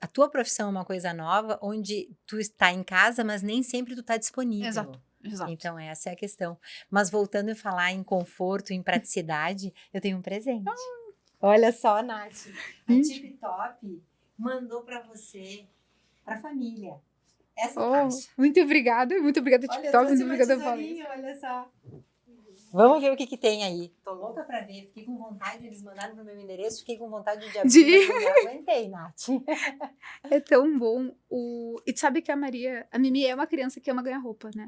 a tua profissão é uma coisa nova, onde tu está em casa, mas nem sempre tu está disponível. Exato. Então, essa é a questão. Mas voltando a falar em conforto, em praticidade, eu tenho um presente. Olha só, Nath. A Tip Top mandou para você, para a família, essa caixa. Muito obrigada, Olha, TikTok, muito obrigada, tesourinha, olha só. Vamos ver o que tem aí. Tô louca pra ver. Fiquei com vontade, eles mandaram pro meu endereço, fiquei com vontade de abrir, mas não aguentei, Nath. É tão bom. E tu sabe que a Mimi é uma criança que ama ganhar roupa, né?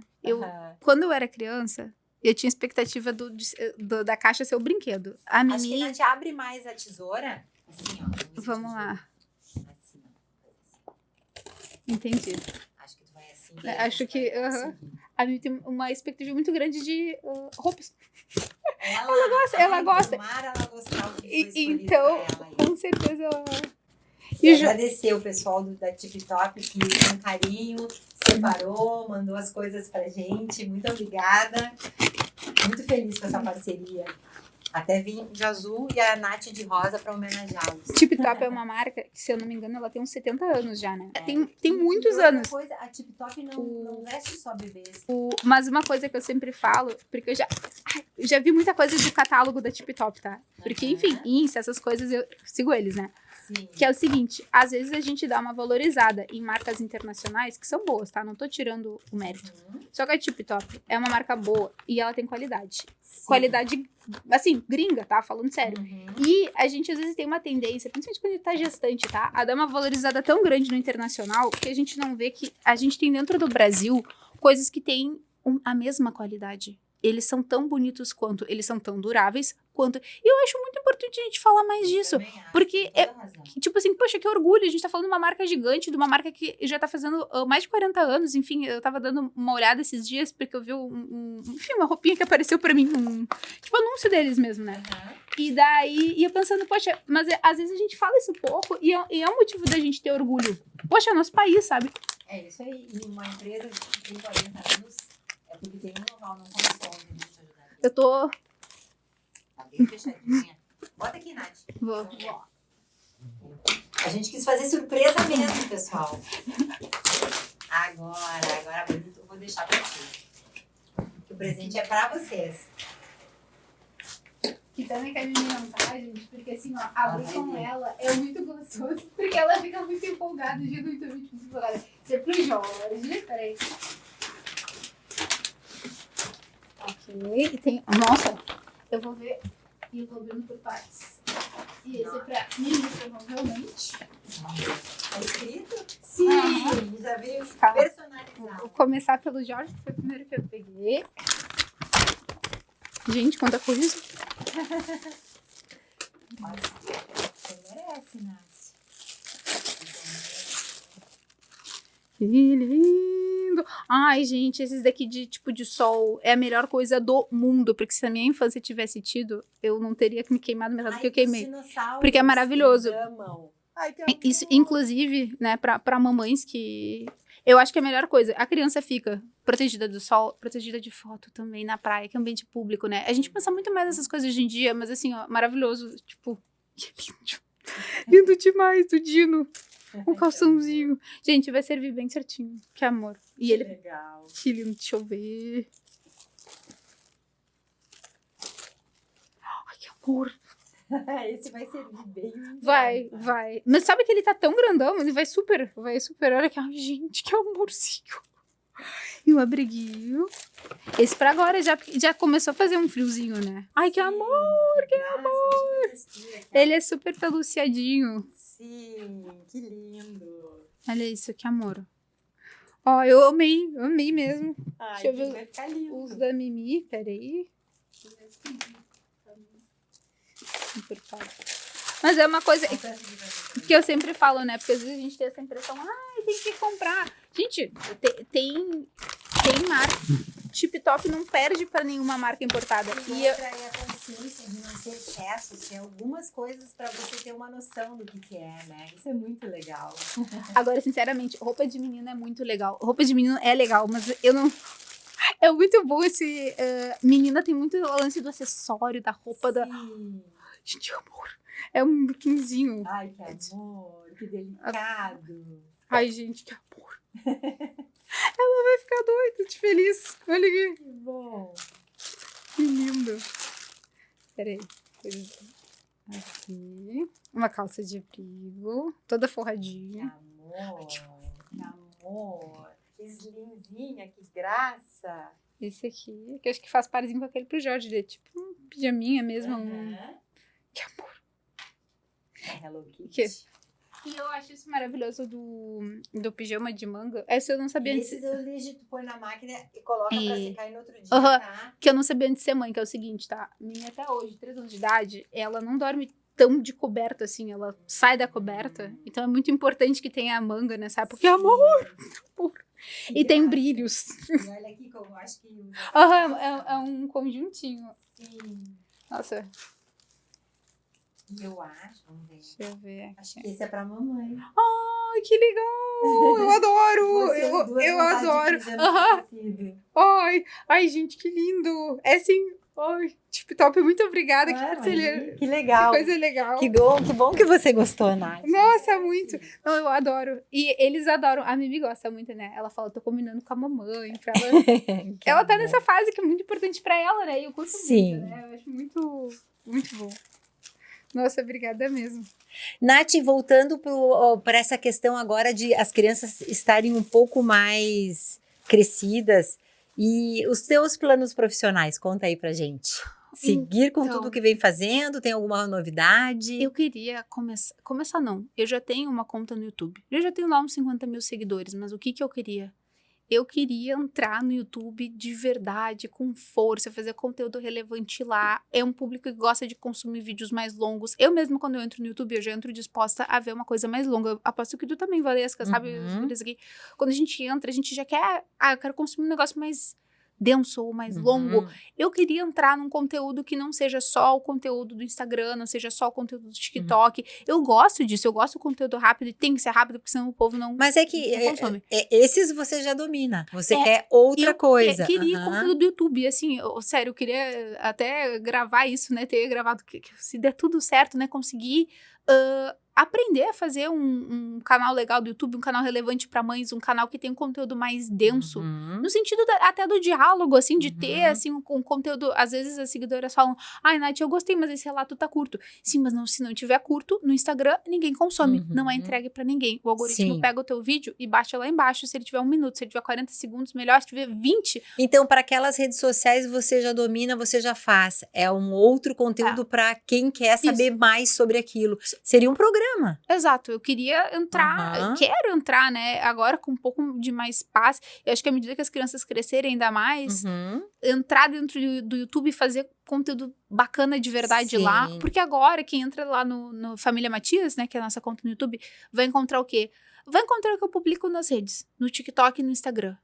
Quando eu era criança, eu tinha expectativa da caixa ser o brinquedo. A Mimi... Acho que a Nath abre mais a tesoura. Assim, ó. Vamos lá. Assim, ó. Entendi. Acho que tu vai assim. Acho que... A Mimi tem uma expectativa muito grande de roupas. Ela gosta. Ela gostar do que foi então, pra ela, com certeza ela... E agradecer o pessoal da Tip Top que com carinho separou, mandou as coisas pra gente. Muito obrigada. Muito feliz com essa parceria. Até vim de azul e a Nath de rosa para homenageá-los. Tip Top é uma marca que, se eu não me engano, ela tem uns 70 anos já, né? Tem muitos anos. Coisa, a Tip Top não veste só bebês. Mas uma coisa que eu sempre falo, porque eu já vi muita coisa do catálogo da Tip Top, tá? Porque, enfim, Insta, essas coisas, eu sigo eles, né? Sim. Que é o seguinte, às vezes a gente dá uma valorizada em marcas internacionais que são boas, tá? Não tô tirando o mérito. Só que a Tip Top é uma marca boa e ela tem qualidade. Sim. Qualidade, assim, gringa, tá? Falando sério. E a gente às vezes tem uma tendência, principalmente quando a gente tá gestante, tá? A dar uma valorizada tão grande no internacional que a gente não vê que a gente tem dentro do Brasil coisas que têm a mesma qualidade. Eles são tão bonitos quanto, eles são tão duráveis quanto. E eu acho muito importante a gente falar mais disso. Porque, tipo assim, poxa, que orgulho. A gente tá falando de uma marca gigante, de uma marca que já tá fazendo mais de 40 anos. Enfim, eu tava dando uma olhada esses dias, porque eu vi enfim, uma roupinha que apareceu pra mim, tipo, anúncio deles mesmo, né? E daí, eu pensando, poxa, mas às vezes a gente fala isso pouco e é um motivo da gente ter orgulho. Poxa, é o nosso país, sabe? É isso aí. E uma empresa que tem 40 anos é porque tem um know-how, não consome. Deixa eu ajudar aqui. Eu tô... Tá bem fechadinha. Bota aqui, Nath. Vou. A gente quis fazer surpresa mesmo, pessoal. Agora, bonito, eu vou deixar pra ti. Que o presente é pra vocês. Que também quer me alimentar, gente, porque assim, ó, abrir com ela é muito gostoso, porque ela fica muito empolgada, muito empolgada. Isso é pro Jorge, peraí. Ok, e tem... Nossa, eu vou ver e eu vou abrindo por partes. E esse é pra mim, provavelmente. Tá escrito? Sim, já veio personalizado. Vou começar pelo Jorge, que foi o primeiro que eu peguei. Gente, quanta coisa. Você merece, Nath. Que lindo. Ai, gente, esses daqui de tipo de sol é a melhor coisa do mundo. Porque se a minha infância tivesse tido, eu não teria me queimado metade do que eu queimei. Porque é maravilhoso. Ai, que Isso, amor. inclusive, né, pra mamães que... Eu acho que é a melhor coisa. A criança fica protegida do sol, protegida de foto também na praia, que é ambiente público, né? A gente pensa muito mais nessas coisas hoje em dia, mas assim, ó, maravilhoso. Tipo, que lindo. Lindo demais, o Dino. Um calçãozinho. Gente, vai servir bem certinho. Que amor. E ele... legal. Que lindo, deixa eu ver. Ai, que amor. Esse vai servir bem. Vai. Mas sabe que ele tá tão grandão, ele vai super. Olha que, ai, gente, que amorzinho. E o abriguinho. Esse pra agora já começou a fazer um friozinho, né? Ai, que amor, que amor. Ele é super peluciadinho. Sim, que lindo. Olha isso, que amor. Ó, eu amei mesmo. Ai, Deixa eu ver vai ficar lindo. os da Mimi, peraí. Super fácil. Mas é uma coisa que eu sempre falo, né? Porque às vezes a gente tem essa impressão, tem que comprar. Gente, tem marca. Tip Top não perde pra nenhuma marca importada. E outra é a consciência de não ser excesso, ser algumas coisas pra você ter uma noção do que é, né? Isso é muito legal. Agora, sinceramente, roupa de menino é muito legal. Roupa de menino é legal, mas eu não... É muito bom esse... menina tem muito o lance do acessório, da roupa, da... Gente, amor. É um biquinzinho. Ai, que amor, que delicado. Ai, gente, que amor. Ela vai ficar doida de feliz. Olha aqui. Que bom. Que lindo. Peraí. Aqui. Uma calça de abrigo. Toda Que forradinha. amor. Que amor. Que slimzinha, que graça. Esse aqui, que eu acho que faz parzinho com aquele pro Jorge. Ele é tipo um pijaminha mesmo. Que amor. Hello Kitty. Que... E eu acho isso maravilhoso do pijama de manga. Essa eu não sabia antes. Esse eu legito, põe na máquina e coloca pra secar e no outro dia, Uhum. tá? Que eu não sabia antes de ser mãe, que é o seguinte, tá? Minha até hoje, 3 anos de idade, ela não dorme tão de coberta assim, ela sai da coberta. Então é muito importante que tenha a manga nessa época. Porque amor! E tem brilhos. E olha aqui como eu acho que... É um conjuntinho. Sim. Nossa, E eu acho, vamos ver. deixa eu ver Acho aqui. que esse é pra mamãe. Ai, que legal! Eu adoro! Eu adoro! Ai, gente, que lindo! É assim, Tip Top, muito obrigada. Que parceria. Que legal. Que coisa legal. Que bom que você gostou, Nath. Nossa, muito. Não, eu adoro. E eles adoram. A Mimi gosta muito, né? Ela fala, tô combinando com a mamãe. Pra ela... ela tá nessa fase que é muito importante pra ela, né? E eu curto muito, né? Eu acho muito, muito bom. Nossa, obrigada mesmo. Nath, voltando para essa questão agora de as crianças estarem um pouco mais crescidas e os teus planos profissionais, conta aí pra gente. Seguir com tudo que vem fazendo, tem alguma novidade? Eu queria começar não, eu já tenho uma conta no YouTube, eu já tenho lá uns 50 mil seguidores, mas o que eu queria? Eu queria entrar no YouTube de verdade, com força, fazer conteúdo relevante lá. É um público que gosta de consumir vídeos mais longos. Eu mesmo, quando eu entro no YouTube, eu já entro disposta a ver uma coisa mais longa. Eu aposto que tu também, Valesca, sabe? Quando a gente entra, a gente já quer... eu quero consumir um negócio mais denso ou mais longo. Eu queria entrar num conteúdo que não seja só o conteúdo do Instagram, não seja só o conteúdo do TikTok. Eu gosto disso, eu gosto do conteúdo rápido e tem que ser rápido, porque senão o povo não Mas é que consome. Esses você já domina. Você quer outra coisa. Eu queria conteúdo do YouTube, assim, sério, eu queria até gravar isso, né, ter gravado, se der tudo certo, né, conseguir aprender a fazer um canal legal do YouTube, um canal relevante para mães, um canal que tem um conteúdo mais denso, no sentido até do diálogo, assim, de ter, assim, um conteúdo, às vezes as seguidoras falam, ai, Nath, eu gostei, mas esse relato tá curto. Sim, mas se não tiver curto, no Instagram, ninguém consome, não é entregue para ninguém. O algoritmo pega o teu vídeo e baixa lá embaixo, se ele tiver 1 minuto, se ele tiver 40 segundos, melhor, se tiver 20. Então, para aquelas redes sociais, você já domina, você já faz. É um outro conteúdo para quem quer saber mais sobre aquilo. Seria um programa. Exato, eu queria entrar, quero entrar, né, agora com um pouco de mais paz. Eu acho que à medida que as crianças crescerem ainda mais, entrar dentro do YouTube e fazer conteúdo bacana de verdade lá. Porque agora quem entra lá no Família Matias, né, que é a nossa conta no YouTube, vai encontrar o quê? vai encontrar o que eu publico nas redes, no TikTok e no Instagram.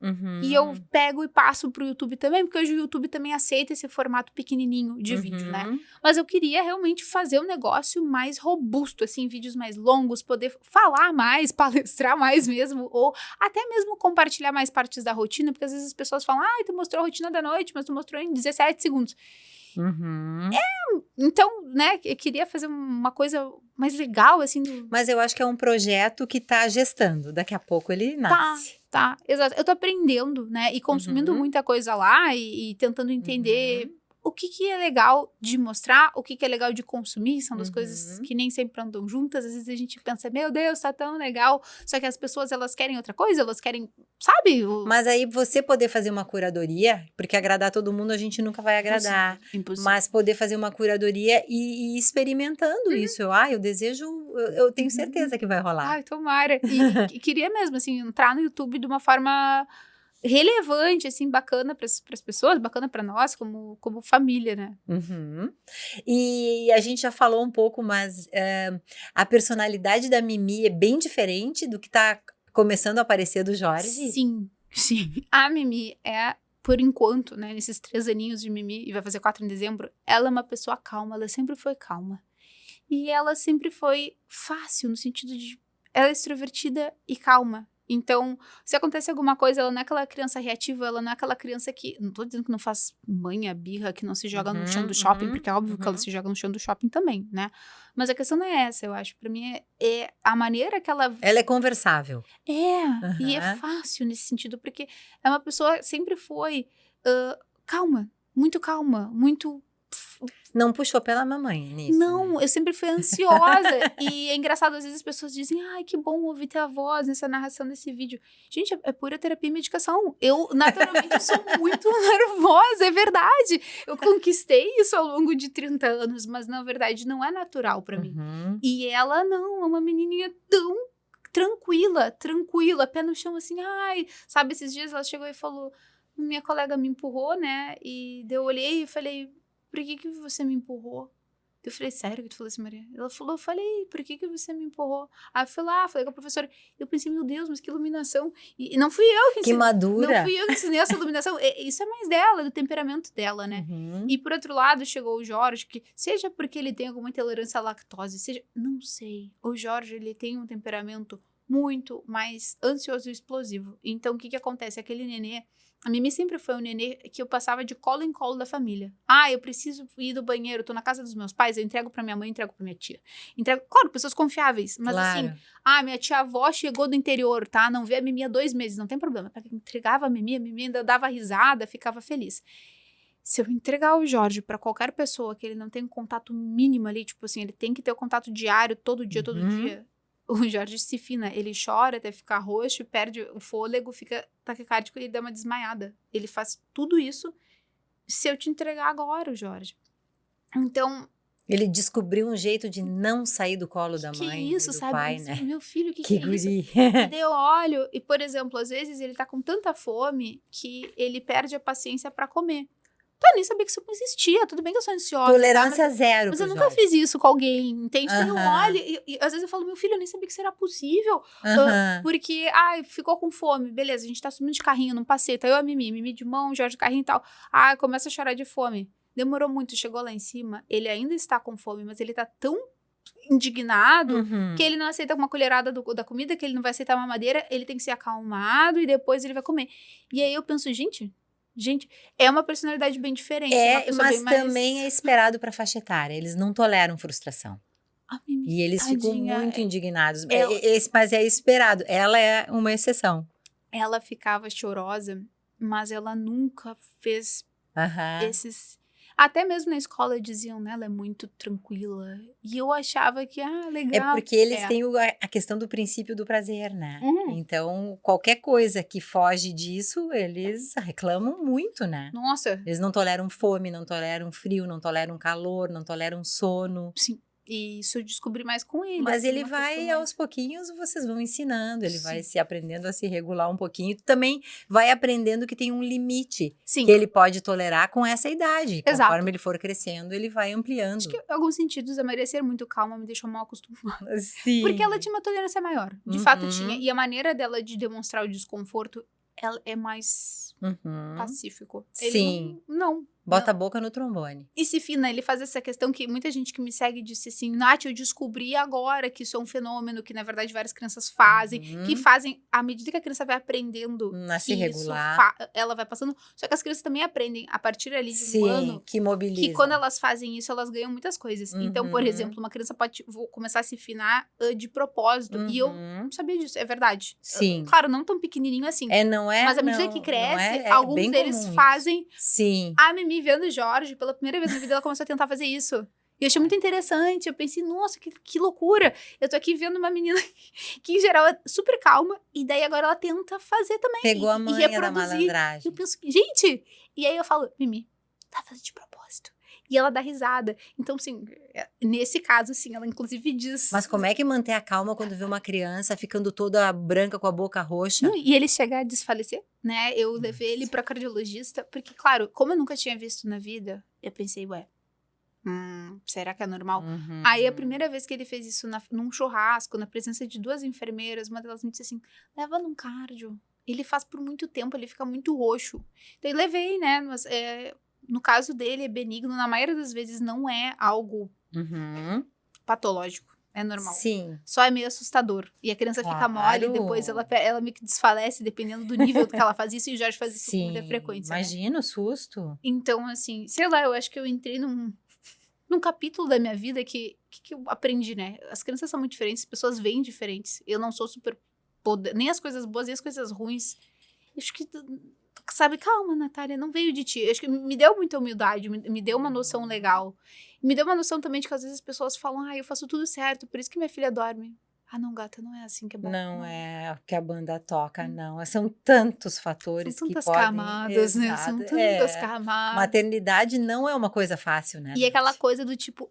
E eu pego e passo pro YouTube também, porque hoje o YouTube também aceita esse formato pequenininho de vídeo, né? Mas eu queria realmente fazer um negócio mais robusto, assim, vídeos mais longos, poder falar mais, palestrar mais mesmo, ou até mesmo compartilhar mais partes da rotina, porque às vezes as pessoas falam, tu mostrou a rotina da noite, mas tu mostrou em 17 segundos. Então, né, eu queria fazer uma coisa mais legal, assim. Mas eu acho que é um projeto que tá gestando, daqui a pouco ele nasce. Tá, exato. Eu tô aprendendo, né, e consumindo muita coisa lá e tentando entender o que é legal de mostrar, o que é legal de consumir, são duas coisas que nem sempre andam juntas. Às vezes a gente pensa, meu Deus, tá tão legal, só que as pessoas, elas querem outra coisa, elas querem, sabe? Mas aí você poder fazer uma curadoria, porque agradar todo mundo a gente nunca vai agradar. Impossível. Mas poder fazer uma curadoria e ir experimentando isso. Eu desejo, eu tenho certeza que vai rolar. Ai, tomara. E queria mesmo, assim, entrar no YouTube de uma forma relevante, assim, bacana para as pessoas, bacana para nós, como família, né? E a gente já falou um pouco, mas a personalidade da Mimi é bem diferente do que tá começando a aparecer do Jorge? Sim. A Mimi por enquanto, né, nesses 3 aninhos de Mimi, e vai fazer 4 em dezembro, ela é uma pessoa calma, ela sempre foi calma. E ela sempre foi fácil, no sentido de, ela é extrovertida e calma. Então, se acontece alguma coisa, ela não é aquela criança reativa, ela não é aquela criança que... Não tô dizendo que não faz manha, birra, que não se joga no chão do shopping, porque é óbvio que ela se joga no chão do shopping também, né? Mas a questão não é essa, eu acho. Pra mim, é a maneira que ela... Ela é conversável. E é fácil nesse sentido, porque é uma pessoa, sempre foi calma, muito... Não puxou pela mamãe nisso, Não, né? eu sempre fui ansiosa. E é engraçado, às vezes as pessoas dizem, ai, que bom ouvir tua voz nessa narração desse vídeo. Gente, é pura terapia e medicação. Eu, naturalmente, sou muito nervosa, é verdade. Eu conquistei isso ao longo de 30 anos, mas na verdade não é natural pra mim. E ela não, é uma menininha tão tranquila, pé no chão, assim, ai. Sabe, esses dias ela chegou e falou, minha colega me empurrou, né? E daí eu olhei e falei, por que você me empurrou? Eu falei, sério que tu falou assim, Maria? Ela falou, eu falei, por que você me empurrou? Aí eu fui lá, falei com a professora. Eu pensei, meu Deus, mas que iluminação. E não fui eu que ensinei. Que madura. Não fui eu que ensinei essa iluminação. Isso é mais dela, do temperamento dela, né? E por outro lado, chegou o Jorge, que seja porque ele tem alguma intolerância à lactose, seja... Não sei. O Jorge, ele tem um temperamento muito mais ansioso e explosivo. Então, o que acontece? Aquele nenê... A Mimi sempre foi um nenê que eu passava de colo em colo da família. Eu preciso ir do banheiro, tô na casa dos meus pais, eu entrego pra minha mãe, entrego pra minha tia. Claro, pessoas confiáveis, mas Claro. assim, minha tia-avó chegou do interior, tá? Não vê a Mimi há 2 meses, não tem problema. Pra quem entregava a Mimi ainda dava risada, ficava feliz. Se eu entregar o Jorge pra qualquer pessoa que ele não tem um contato mínimo ali, tipo assim, ele tem que ter o contato diário, todo dia, o Jorge se fina, ele chora até ficar roxo, perde o fôlego, fica taquicárdico e ele dá uma desmaiada. Ele faz tudo isso se eu te entregar agora, o Jorge. Então... Ele descobriu um jeito de não sair do colo da mãe isso, e do sabe? pai, né? Meu filho, que é isso? guri. E daí eu olho e, por exemplo, às vezes ele tá com tanta fome que ele perde a paciência pra comer. Eu nem sabia que isso existia, tudo bem que eu sou ansiosa. Tolerância zero. Mas eu pro nunca Jorge. fiz isso com alguém, entende? Eu olho e às vezes eu falo, meu filho, eu nem sabia que isso era possível. Porque, ficou com fome, beleza, a gente tá subindo de carrinho num passeio, tá eu e a Mimi de mão, Jorge de carrinho e tal. Começa a chorar de fome. Demorou muito, chegou lá em cima, ele ainda está com fome, mas ele tá tão indignado que ele não aceita uma colherada da comida, que ele não vai aceitar uma mamadeira, ele tem que ser acalmado e depois ele vai comer. E aí eu penso, gente, é uma personalidade bem diferente. Mas também é esperado para faixa etária. Eles não toleram frustração. Mimi, E eles tadinha, ficam muito indignados. Mas é esperado. Ela é uma exceção. Ela ficava chorosa, mas ela nunca fez esses... Até mesmo na escola diziam, né, ela é muito tranquila. E eu achava que, legal. É porque eles têm a questão do princípio do prazer, né? Então, qualquer coisa que foge disso, eles reclamam muito, né? Nossa. Eles não toleram fome, não toleram frio, não toleram calor, não toleram sono. Sim. E isso eu descobri mais com ele. Mas assim, ele uma vai, questão mais- aos pouquinhos, vocês vão ensinando, ele vai Sim. se aprendendo a se regular um pouquinho. Tu também vai aprendendo que tem um limite Sim, que ele pode tolerar com essa idade. Exato. Conforme ele for crescendo, ele vai ampliando. acho que em alguns sentidos a Maria ser muito calma me deixou mal acostumada. Sim. Porque ela tinha uma tolerância maior. De fato Uhum. tinha. E a maneira dela de demonstrar o desconforto, ela é mais Uhum. pacífico. Sim. Ele não. Bota a boca no trombone. E se fina, ele faz essa questão que muita gente que me segue disse assim, Nath, eu descobri agora que isso é um fenômeno que, na verdade, várias crianças fazem, que fazem, à medida que a criança vai aprendendo A se que isso regular. ela vai passando, só que as crianças também aprendem, a partir ali de um Sim, ano, que mobiliza. que quando elas fazem isso, elas ganham muitas coisas. Então, por Uhum. exemplo, uma criança pode vou começar a se finar de propósito, e eu Uhum. não sabia disso, é verdade. Sim. Claro, não tão pequenininho assim, Não é, mas à medida não, que não cresce, é alguns bem deles comum isso. fazem. Sim. A Mimi vendo o Jorge, pela primeira vez na vida, ela começou a tentar fazer isso. E eu achei muito interessante. Eu pensei, nossa, que loucura. Eu tô aqui vendo uma menina que, em geral, é super calma. E daí, agora, ela tenta fazer também. Pegou a e manha da reproduzir. malandragem. Eu penso, gente... E aí, eu falo, Mimi, tá fazendo de propósito. E ela dá risada. Então, assim, nesse caso, assim, ela inclusive diz... Mas como é que manter a calma quando vê uma criança ficando toda branca com a boca roxa? Não, e ele chegar a desfalecer, né? Eu levei ele pra cardiologista, porque, claro, como eu nunca tinha visto na vida, eu pensei, ué, será que é normal? Uhum. Aí, a primeira vez que ele fez isso num churrasco, na presença de 2 enfermeiras, uma delas me disse assim, leva num cardio. Ele faz por muito tempo, ele fica muito roxo. Então, eu levei, né? Mas, no caso dele, é benigno. Na maioria das vezes, não é algo Uhum. patológico. É normal. Sim. Só é meio assustador. E a criança fica mole, e Claro. depois ela meio que desfalece, dependendo do nível que ela faz isso. E o Jorge faz isso com muita Sim. frequência, né? Imagina o susto. Então, assim, sei lá, eu acho que eu entrei num capítulo da minha vida que eu aprendi, né? As crianças são muito diferentes, as pessoas veem diferentes. Eu não sou super nem as coisas boas, nem as coisas ruins. Acho que, sabe, calma, Natália, não veio de ti. Acho que me deu muita humildade, me deu uma noção legal. Me deu uma noção também de que às vezes as pessoas falam, eu faço tudo certo, por isso que minha filha dorme. Ah, não, gata, não é assim que é bom. Não é o que a banda toca, não. São tantos fatores São que tantas podem... camadas, né? São Exato. tantas camadas. Maternidade não é uma coisa fácil, né? E aquela coisa do tipo,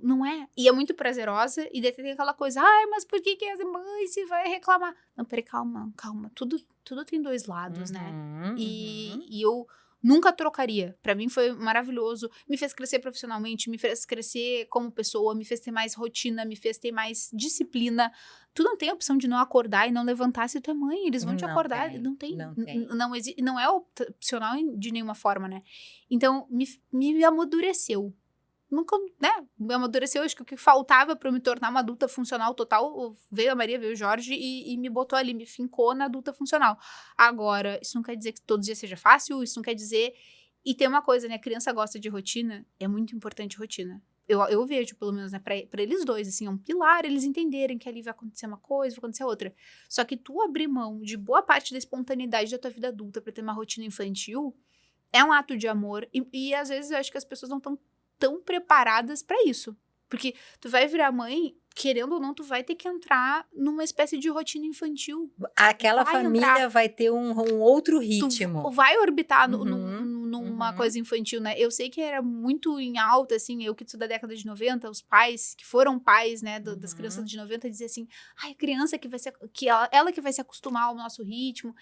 não é. E é muito prazerosa, e daí tem aquela coisa, mas por que as mães se vai reclamar? Não, peraí, calma. Tudo tem 2 lados, né? Uhum. E eu nunca trocaria. Pra mim foi maravilhoso. Me fez crescer profissionalmente, me fez crescer como pessoa, me fez ter mais rotina, me fez ter mais disciplina. Tu não tem a opção de não acordar e não levantar se tu é mãe. Eles vão te Não acordar. tem, Não tem. não tem. Não é opcional de nenhuma forma, né? Então, me amadureceu. Nunca, né? Me amadureceu. Acho que o que faltava pra eu me tornar uma adulta funcional total veio a Maria, veio o Jorge e me botou ali, me fincou na adulta funcional. Agora, isso não quer dizer que todo dia seja fácil, isso não quer dizer... E tem uma coisa, né? A criança gosta de rotina, é muito importante rotina. Eu vejo, pelo menos, né? Pra eles dois, assim, é um pilar, eles entenderem que ali vai acontecer uma coisa, vai acontecer outra. Só que tu abrir mão de boa parte da espontaneidade da tua vida adulta pra ter uma rotina infantil é um ato de amor. E às vezes eu acho que as pessoas não estão tão preparadas pra isso. Porque tu vai virar mãe, querendo ou não, tu vai ter que entrar numa espécie de rotina infantil. Aquela Vai família entrar. vai ter um outro Tu ritmo. vai orbitar Uhum, numa coisa infantil, né? Eu sei que era muito em alta, assim, eu que sou da década de 90, os pais, que foram pais, né, das crianças de 90, diziam assim, a criança que vai se, que ela que vai se acostumar ao nosso ritmo.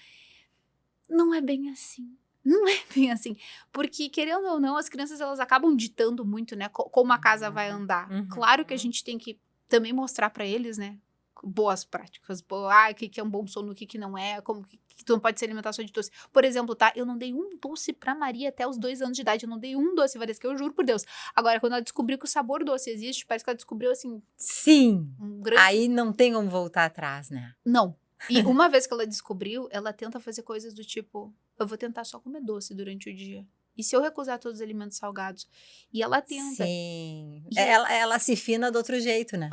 Não é bem assim. Não é bem assim. Porque, querendo ou não, as crianças, elas acabam ditando muito, né? Como a casa vai andar. Uhum. Claro que a gente tem que também mostrar pra eles, né? Boas práticas. O que é um bom sono, o que não é. Como que tu não pode se alimentar só de doce. Por exemplo, tá? Eu não dei um doce pra Maria até os 2 anos de idade. Eu não dei um doce, Varesca, eu juro por Deus. Agora, quando ela descobriu que o sabor doce existe, parece que ela descobriu, assim... Sim. Um grande... Aí não tem como voltar atrás, né? Não. E uma vez que ela descobriu, ela tenta fazer coisas do tipo... Eu vou tentar só comer doce durante o dia. E se eu recusar todos os alimentos salgados? E ela tenta. Sim. E Ela se fina do outro jeito, né?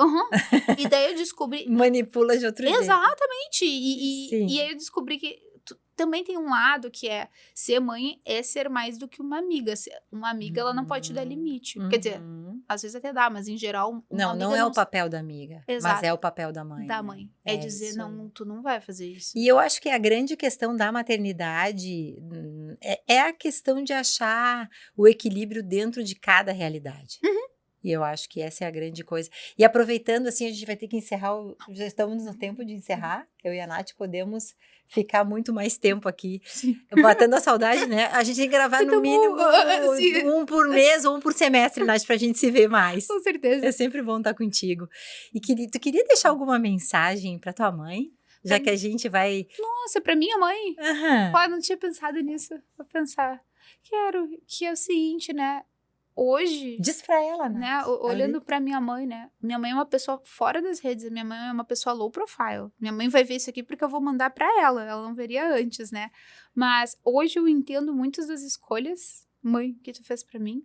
E daí eu descobri... Manipula de outro jeito. Exatamente. Sim. E aí eu descobri que também tem um lado que é... Ser mãe é ser mais do que uma amiga. Uma amiga, ela não pode te dar limite. Quer dizer, às vezes até dá, mas em geral... Não é o papel da amiga. Exato. Mas é o papel da mãe. Da né? mãe. É dizer, não, tu não vai fazer isso. E eu acho que a grande questão da maternidade é a questão de achar o equilíbrio dentro de cada realidade. E eu acho que essa é a grande coisa. E aproveitando, assim, a gente vai ter que encerrar, já estamos no tempo de encerrar. Eu e a Nath podemos ficar muito mais tempo aqui, batendo a saudade, né? A gente tem que gravar no Então, mínimo sim. um por mês ou um por semestre, Nath, pra gente se ver mais. Com certeza. É sempre bom estar contigo. E tu queria deixar alguma mensagem pra tua mãe? Já que a gente vai... Nossa, pra minha mãe? Aham. Pô, não tinha pensado nisso. Vou pensar. Quero, que é o seguinte, né? Hoje, Diz pra ela, né? Olhando pra minha mãe, né? Minha mãe é uma pessoa fora das redes. Minha mãe é uma pessoa low profile. Minha mãe vai ver isso aqui porque eu vou mandar pra ela. Ela não veria antes, né? Mas hoje eu entendo muitas das escolhas, mãe, que tu fez pra mim.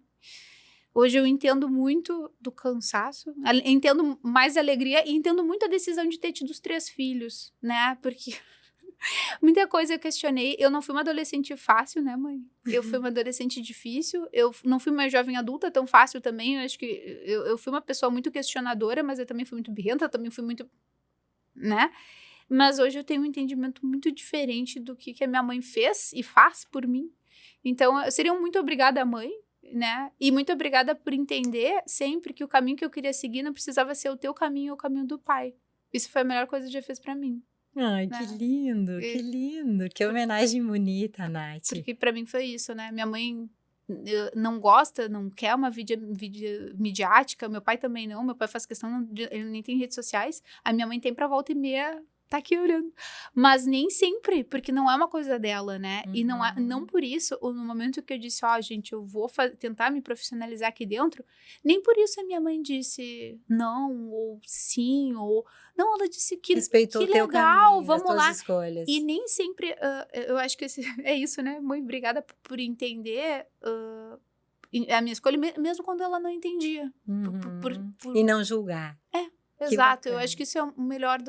Hoje eu entendo muito do cansaço, entendo mais a alegria e entendo muito a decisão de ter tido os 3 filhos, né? Porque muita coisa eu questionei. Eu não fui uma adolescente fácil, né, mãe? Eu fui uma adolescente difícil. Eu não fui uma jovem adulta tão fácil também. Eu acho que eu fui uma pessoa muito questionadora, mas eu também fui muito birrenta, também fui muito, né? Mas hoje eu tenho um entendimento muito diferente do que a minha mãe fez e faz por mim. Então, eu seria um muito obrigada, mãe, né? E muito obrigada por entender sempre que o caminho que eu queria seguir não precisava ser o teu caminho ou o caminho do pai. Isso foi a melhor coisa que já fez pra mim. Ai, Né? que lindo, que lindo. Que homenagem bonita, Nath. Porque pra mim foi isso, né? Minha mãe não gosta, não quer uma vida midiática. Meu pai também não. Meu pai faz questão, ele nem tem redes sociais. A minha mãe tem pra volta e meia, tá aqui olhando. Mas nem sempre, porque não é uma coisa dela, né? E não por isso, no momento que eu disse, gente, eu vou tentar me profissionalizar aqui dentro, nem por isso a minha mãe disse não, ou sim, ou... Não, ela disse que respeitou que teu legal, caminho, vamos as tuas lá. escolhas. E nem sempre, eu acho que é isso, né? Mãe, obrigada por entender a minha escolha, mesmo quando ela não entendia. E não julgar. Exato, eu acho que isso é o melhor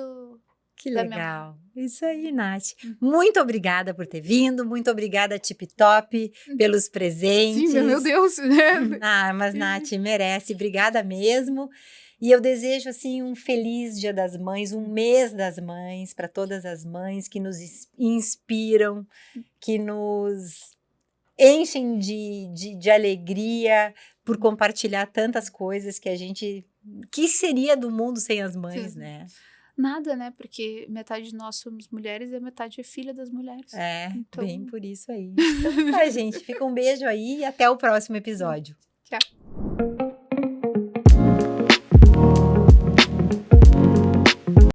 Que da legal. Isso aí, Nath. Muito obrigada por ter vindo. Muito obrigada, Tip Top, pelos presentes. Sim, meu Deus. Mas Nath, merece. Obrigada mesmo. E eu desejo, assim, um feliz Dia das Mães, um mês das mães, para todas as mães que nos inspiram, que nos enchem de alegria por compartilhar tantas coisas que seria do mundo sem as mães, né? Nada, né? Porque metade de nós somos mulheres e a metade é filha das mulheres. Então... bem por isso aí. Então tá, gente. Fica um beijo aí e até o próximo episódio.